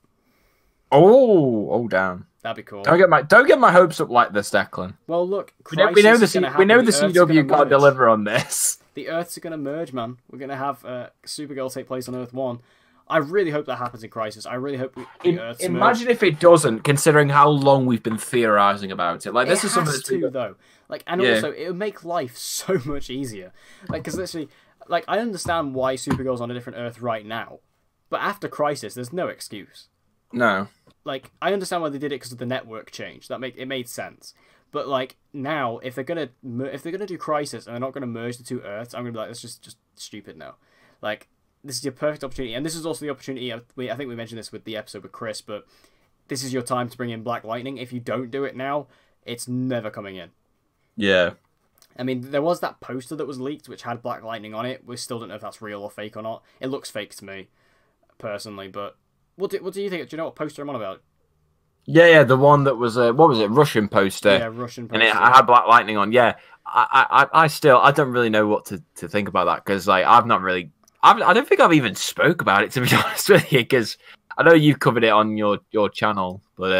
Oh, damn.
That'd be cool.
Don't get my hopes up like this, Declan.
Well, look,
we know the CW can't deliver on this.
The Earths are going to merge, man. We're going to have Supergirl take place on Earth 1. I really hope that happens in Crisis. I really hope the Earths
imagine if it doesn't, considering how long we've been theorizing about it. Like, this is something
that's too, though. Like, and also, it would make life so much easier. Like, because literally, like, I understand why Supergirl's on a different Earth right now, but after Crisis, there's no excuse.
No.
Like, I understand why they did it because of the network change. It made sense. But like now, if they're gonna do Crisis and they're not gonna merge the two Earths, I'm gonna be like, that's just stupid now. Like, this is your perfect opportunity, and this is also the opportunity. I think we mentioned this with the episode with Chris, but this is your time to bring in Black Lightning. If you don't do it now, it's never coming in.
Yeah.
I mean, there was that poster that was leaked which had Black Lightning on it. We still don't know if that's real or fake or not. It looks fake to me, personally. But what do you think? Do you know what poster I'm on about?
Yeah, the one that was what was it, Russian poster,
Yeah, Russian
and it
poster.
had Black Lightning on. Yeah, I don't really know what to think about that because like I've not really, I don't think I've even spoke about it to be honest with you because I know you've covered it on your channel, but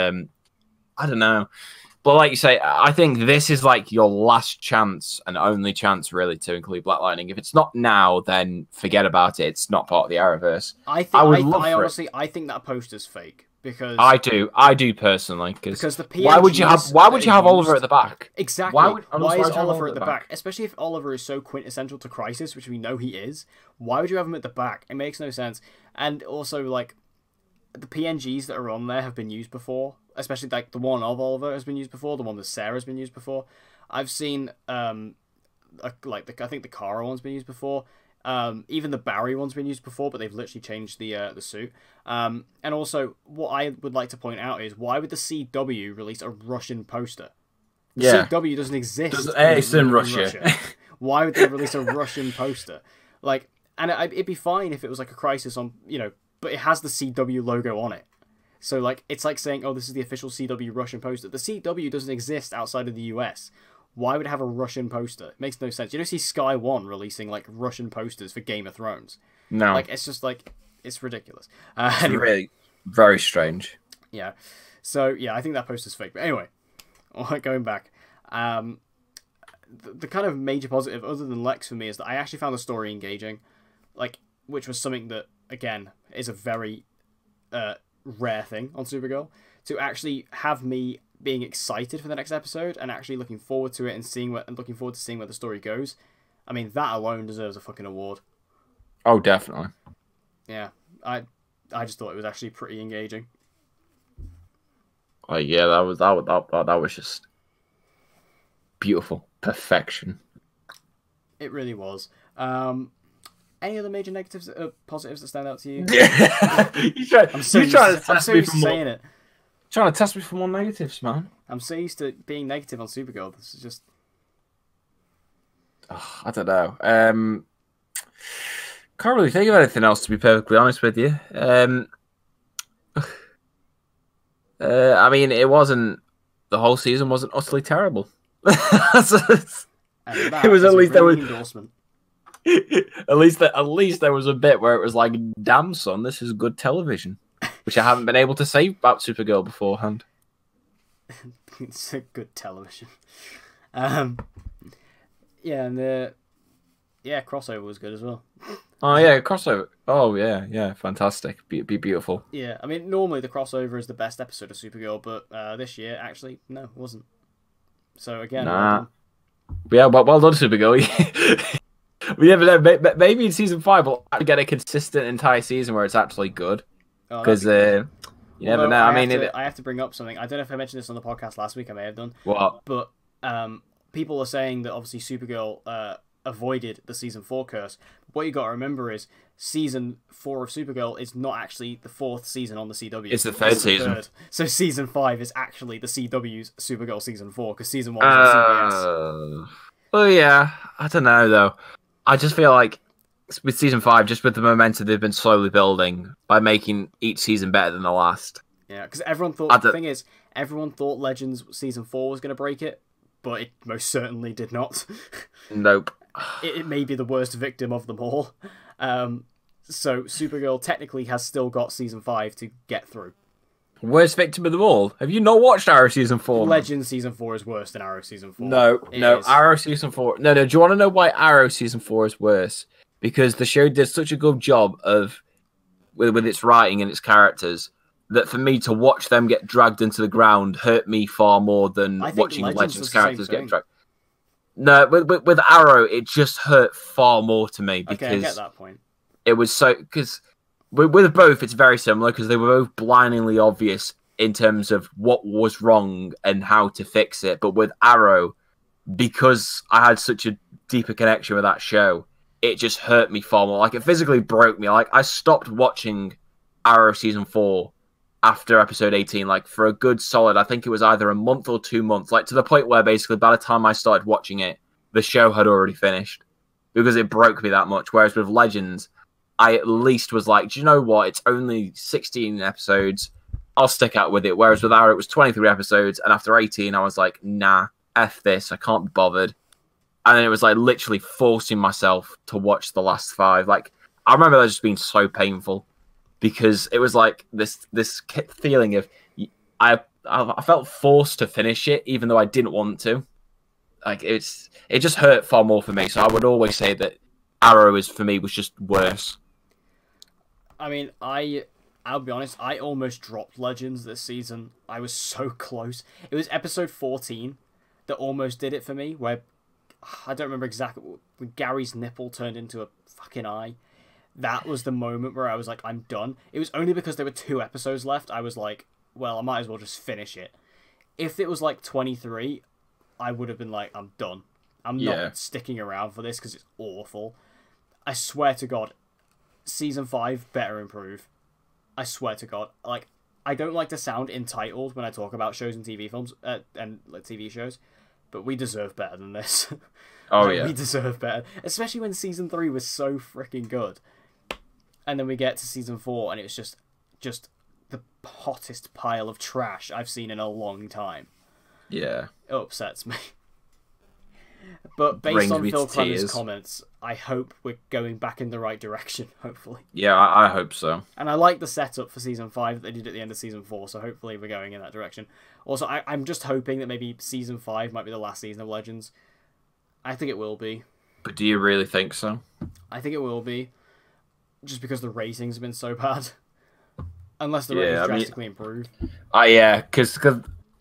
I don't know. But like you say, I think this is like your last chance and only chance really to include Black Lightning. If it's not now, then forget about it. It's not part of the Arrowverse.
I honestly, I think that poster's fake because
I do personally
because the PNGs
why would you have Oliver at the back?
Exactly. Why is Oliver at the back? Especially if Oliver is so quintessential to Crisis, which we know he is. Why would you have him at the back? It makes no sense. And also, like, the PNGs that are on there have been used before. Especially, like, the one of Oliver has been used before. The one with Sarah has been used before. I've seen, I think the Kara one's been used before. Even the Barry one's been used before, but they've literally changed the suit. And also, what I would like to point out is, why would the CW release a Russian poster? The CW doesn't exist.
It's in Russia.
Why would they release a Russian poster? Like, and it'd be fine if it was like a Crisis on, but it has the CW logo on it. So, like, it's like saying, oh, this is the official CW Russian poster. The CW doesn't exist outside of the US. Why would it have a Russian poster? It makes no sense. You don't see Sky One releasing, like, Russian posters for Game of Thrones.
No.
Like, it's just, like, it's ridiculous.
It's really very strange.
Yeah. So, yeah, I think that poster's fake. But anyway, going back. The kind of major positive, other than Lex for me, is that I actually found the story engaging. Like, which was something that, again, is a very rare thing on Supergirl. To actually have me being excited for the next episode and actually looking forward to it and looking forward to seeing where the story goes. I mean, that alone deserves a fucking award.
Oh, definitely.
Yeah, I just thought it was actually pretty engaging.
Oh yeah, that was just beautiful perfection.
It really was. Any other major negatives, positives that stand out to you?
I'm so used to
saying it.
Trying to test me for more negatives, man.
I'm so used to being negative on Supergirl. This is just...
Oh, I don't know. Can't really think of anything else, to be perfectly honest with you. I mean, it wasn't... The whole season wasn't utterly terrible.
It was at least there was... endorsement.
At least there was a bit where it was like, damn son, this is good television. Which I haven't been able to say about Supergirl beforehand.
It's a good television. Yeah, and the crossover was good as well.
Oh yeah, crossover. Oh yeah, fantastic. Be beautiful.
Yeah, I mean normally the crossover is the best episode of Supergirl, but this year actually no, it wasn't. So again,
well done Supergirl. We never know. Maybe in season 5 we'll get a consistent entire season where it's actually good. Because you never know.
I have to bring up something. I don't know if I mentioned this on the podcast last week. I may have done.
What?
But people are saying that obviously Supergirl avoided the season 4 curse. What you got to remember is season 4 of Supergirl is not actually the 4th season on the CW.
It's the third season.
So season 5 is actually the CW's Supergirl season 4 because season 1 was on CBS.
Well, yeah. I don't know though. I just feel like with season 5, just with the momentum they've been slowly building by making each season better than the last.
Yeah, because everyone thought the thing is, everyone thought Legends season 4 was going to break it, but it most certainly did not.
Nope.
It may be the worst victim of them all. So Supergirl technically has still got season 5 to get through.
Worst victim of them all? Have you not watched Arrow season 4?
Legends season 4 is worse than Arrow season 4.
No. Arrow season 4. No. Do you want to know why Arrow season 4 is worse? Because the show did such a good job of with its writing and its characters that for me to watch them get dragged into the ground hurt me far more than watching Legends characters get dragged. No, with Arrow, it just hurt far more to me because
I get that point.
It was so because with both it's very similar because they were both blindingly obvious in terms of what was wrong and how to fix it. But with Arrow, because I had such a deeper connection with that show, it just hurt me far more. Like, it physically broke me. Like, I stopped watching Arrow season 4 after episode 18, like, for a good solid, I think it was either a month or 2 months, like, to the point where basically by the time I started watching it, the show had already finished because it broke me that much. Whereas with Legends, I at least was like, do you know what? It's only 16 episodes. I'll stick out with it. Whereas with Arrow, it was 23 episodes, and after 18, I was like, nah, F this, I can't be bothered. And then it was like literally forcing myself to watch the last 5. Like, I remember that just being so painful because it was like this feeling of I felt forced to finish it even though I didn't want to. Like it just hurt far more for me. So I would always say that Arrow for me was just worse.
I mean, I'll be honest, I almost dropped Legends this season. I was so close. It was episode 14 that almost did it for me, where I don't remember exactly when Gary's nipple turned into a fucking eye. That was the moment where I was like, I'm done. It was only because there were 2 episodes left. I was like, well, I might as well just finish it. If it was like 23, I would have been like, I'm done. I'm not sticking around for this because it's awful. I swear to God, season 5 better improve. I swear to God. Like, I don't like to sound entitled when I talk about shows and TV films and like TV shows, but we deserve better than this.
Oh, yeah.
We deserve better. Especially when season 3 was so freaking good. And then we get to season 4 and it was just the hottest pile of trash I've seen in a long time.
Yeah.
It upsets me. But based on Phil Clemens' comments, I hope we're going back in the right direction, hopefully.
Yeah, I hope so.
And I like the setup for season 5 that they did at the end of season 4, so hopefully we're going in that direction. Also, I'm just hoping that maybe season 5 might be the last season of Legends. I think it will be.
But do you really think so?
I think it will be. Just because the ratings have been so bad. Unless the ratings drastically improve.
Yeah, because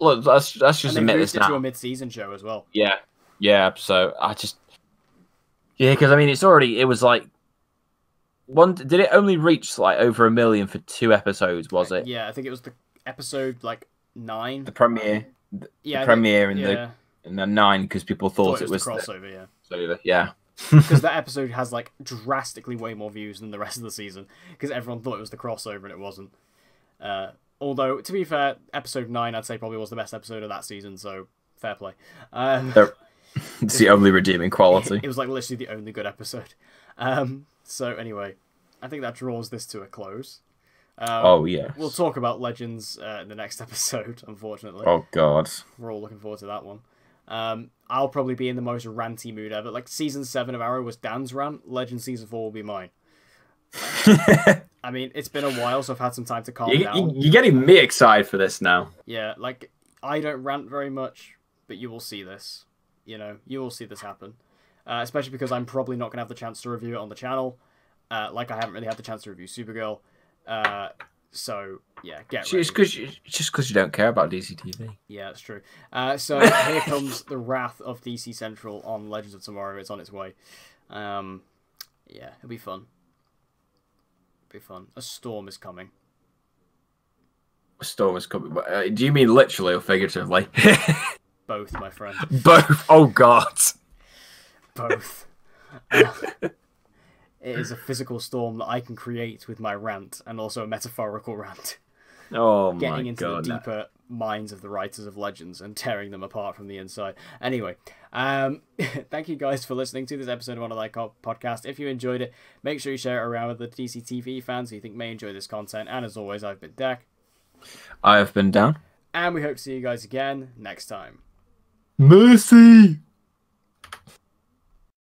look, let's just admit this now.
And they moved it to a mid-season show as well.
Yeah, so I just... Yeah, because, I mean, it was like... Did it only reach, like, over 1 million for 2 episodes, was it?
Yeah, I think it was the episode, like, 9.
The premiere. The premiere and the 9, because people thought it was...
the crossover, yeah.
So, yeah.
Because that episode has, like, drastically way more views than the rest of the season. Because everyone thought it was the crossover and it wasn't. Although, to be fair, episode 9, I'd say, probably was the best episode of that season, so fair play.
It's the only redeeming quality.
It was like literally the only good episode. So anyway, I think that draws this to a close.
Yeah.
We'll talk about Legends in the next episode, unfortunately.
Oh, God.
We're all looking forward to that one. I'll probably be in the most ranty mood ever. Like, season 7 of Arrow was Dan's rant. Legends season 4 will be mine. I mean, it's been a while, so I've had some time to calm down.
You're getting me excited for this now.
Yeah, like, I don't rant very much, but you will see this. You know, you will see this happen. Especially because I'm probably not going to have the chance to review it on the channel. Like I haven't really had the chance to review Supergirl. So, yeah, get ready.
Just because you don't care about DC TV.
Yeah, that's true. So, here comes the wrath of DC Central on Legends of Tomorrow. It's on its way. Yeah, it'll be fun. It'll be fun. A storm is coming.
A storm is coming. Do you mean literally or figuratively?
Both, my friend.
Both. Oh, God.
Both. It is a physical storm that I can create with my rant, and also a metaphorical rant.
Oh, my God.
Getting into the deeper minds of the writers of Legends and tearing them apart from the inside. Anyway, thank you guys for listening to this episode of One of Thy Podcast. If you enjoyed it, make sure you share it around with the DC TV fans who you think may enjoy this content. And as always, I've been Dak.
I have been Dan.
And we hope to see you guys again next time.
Mercy!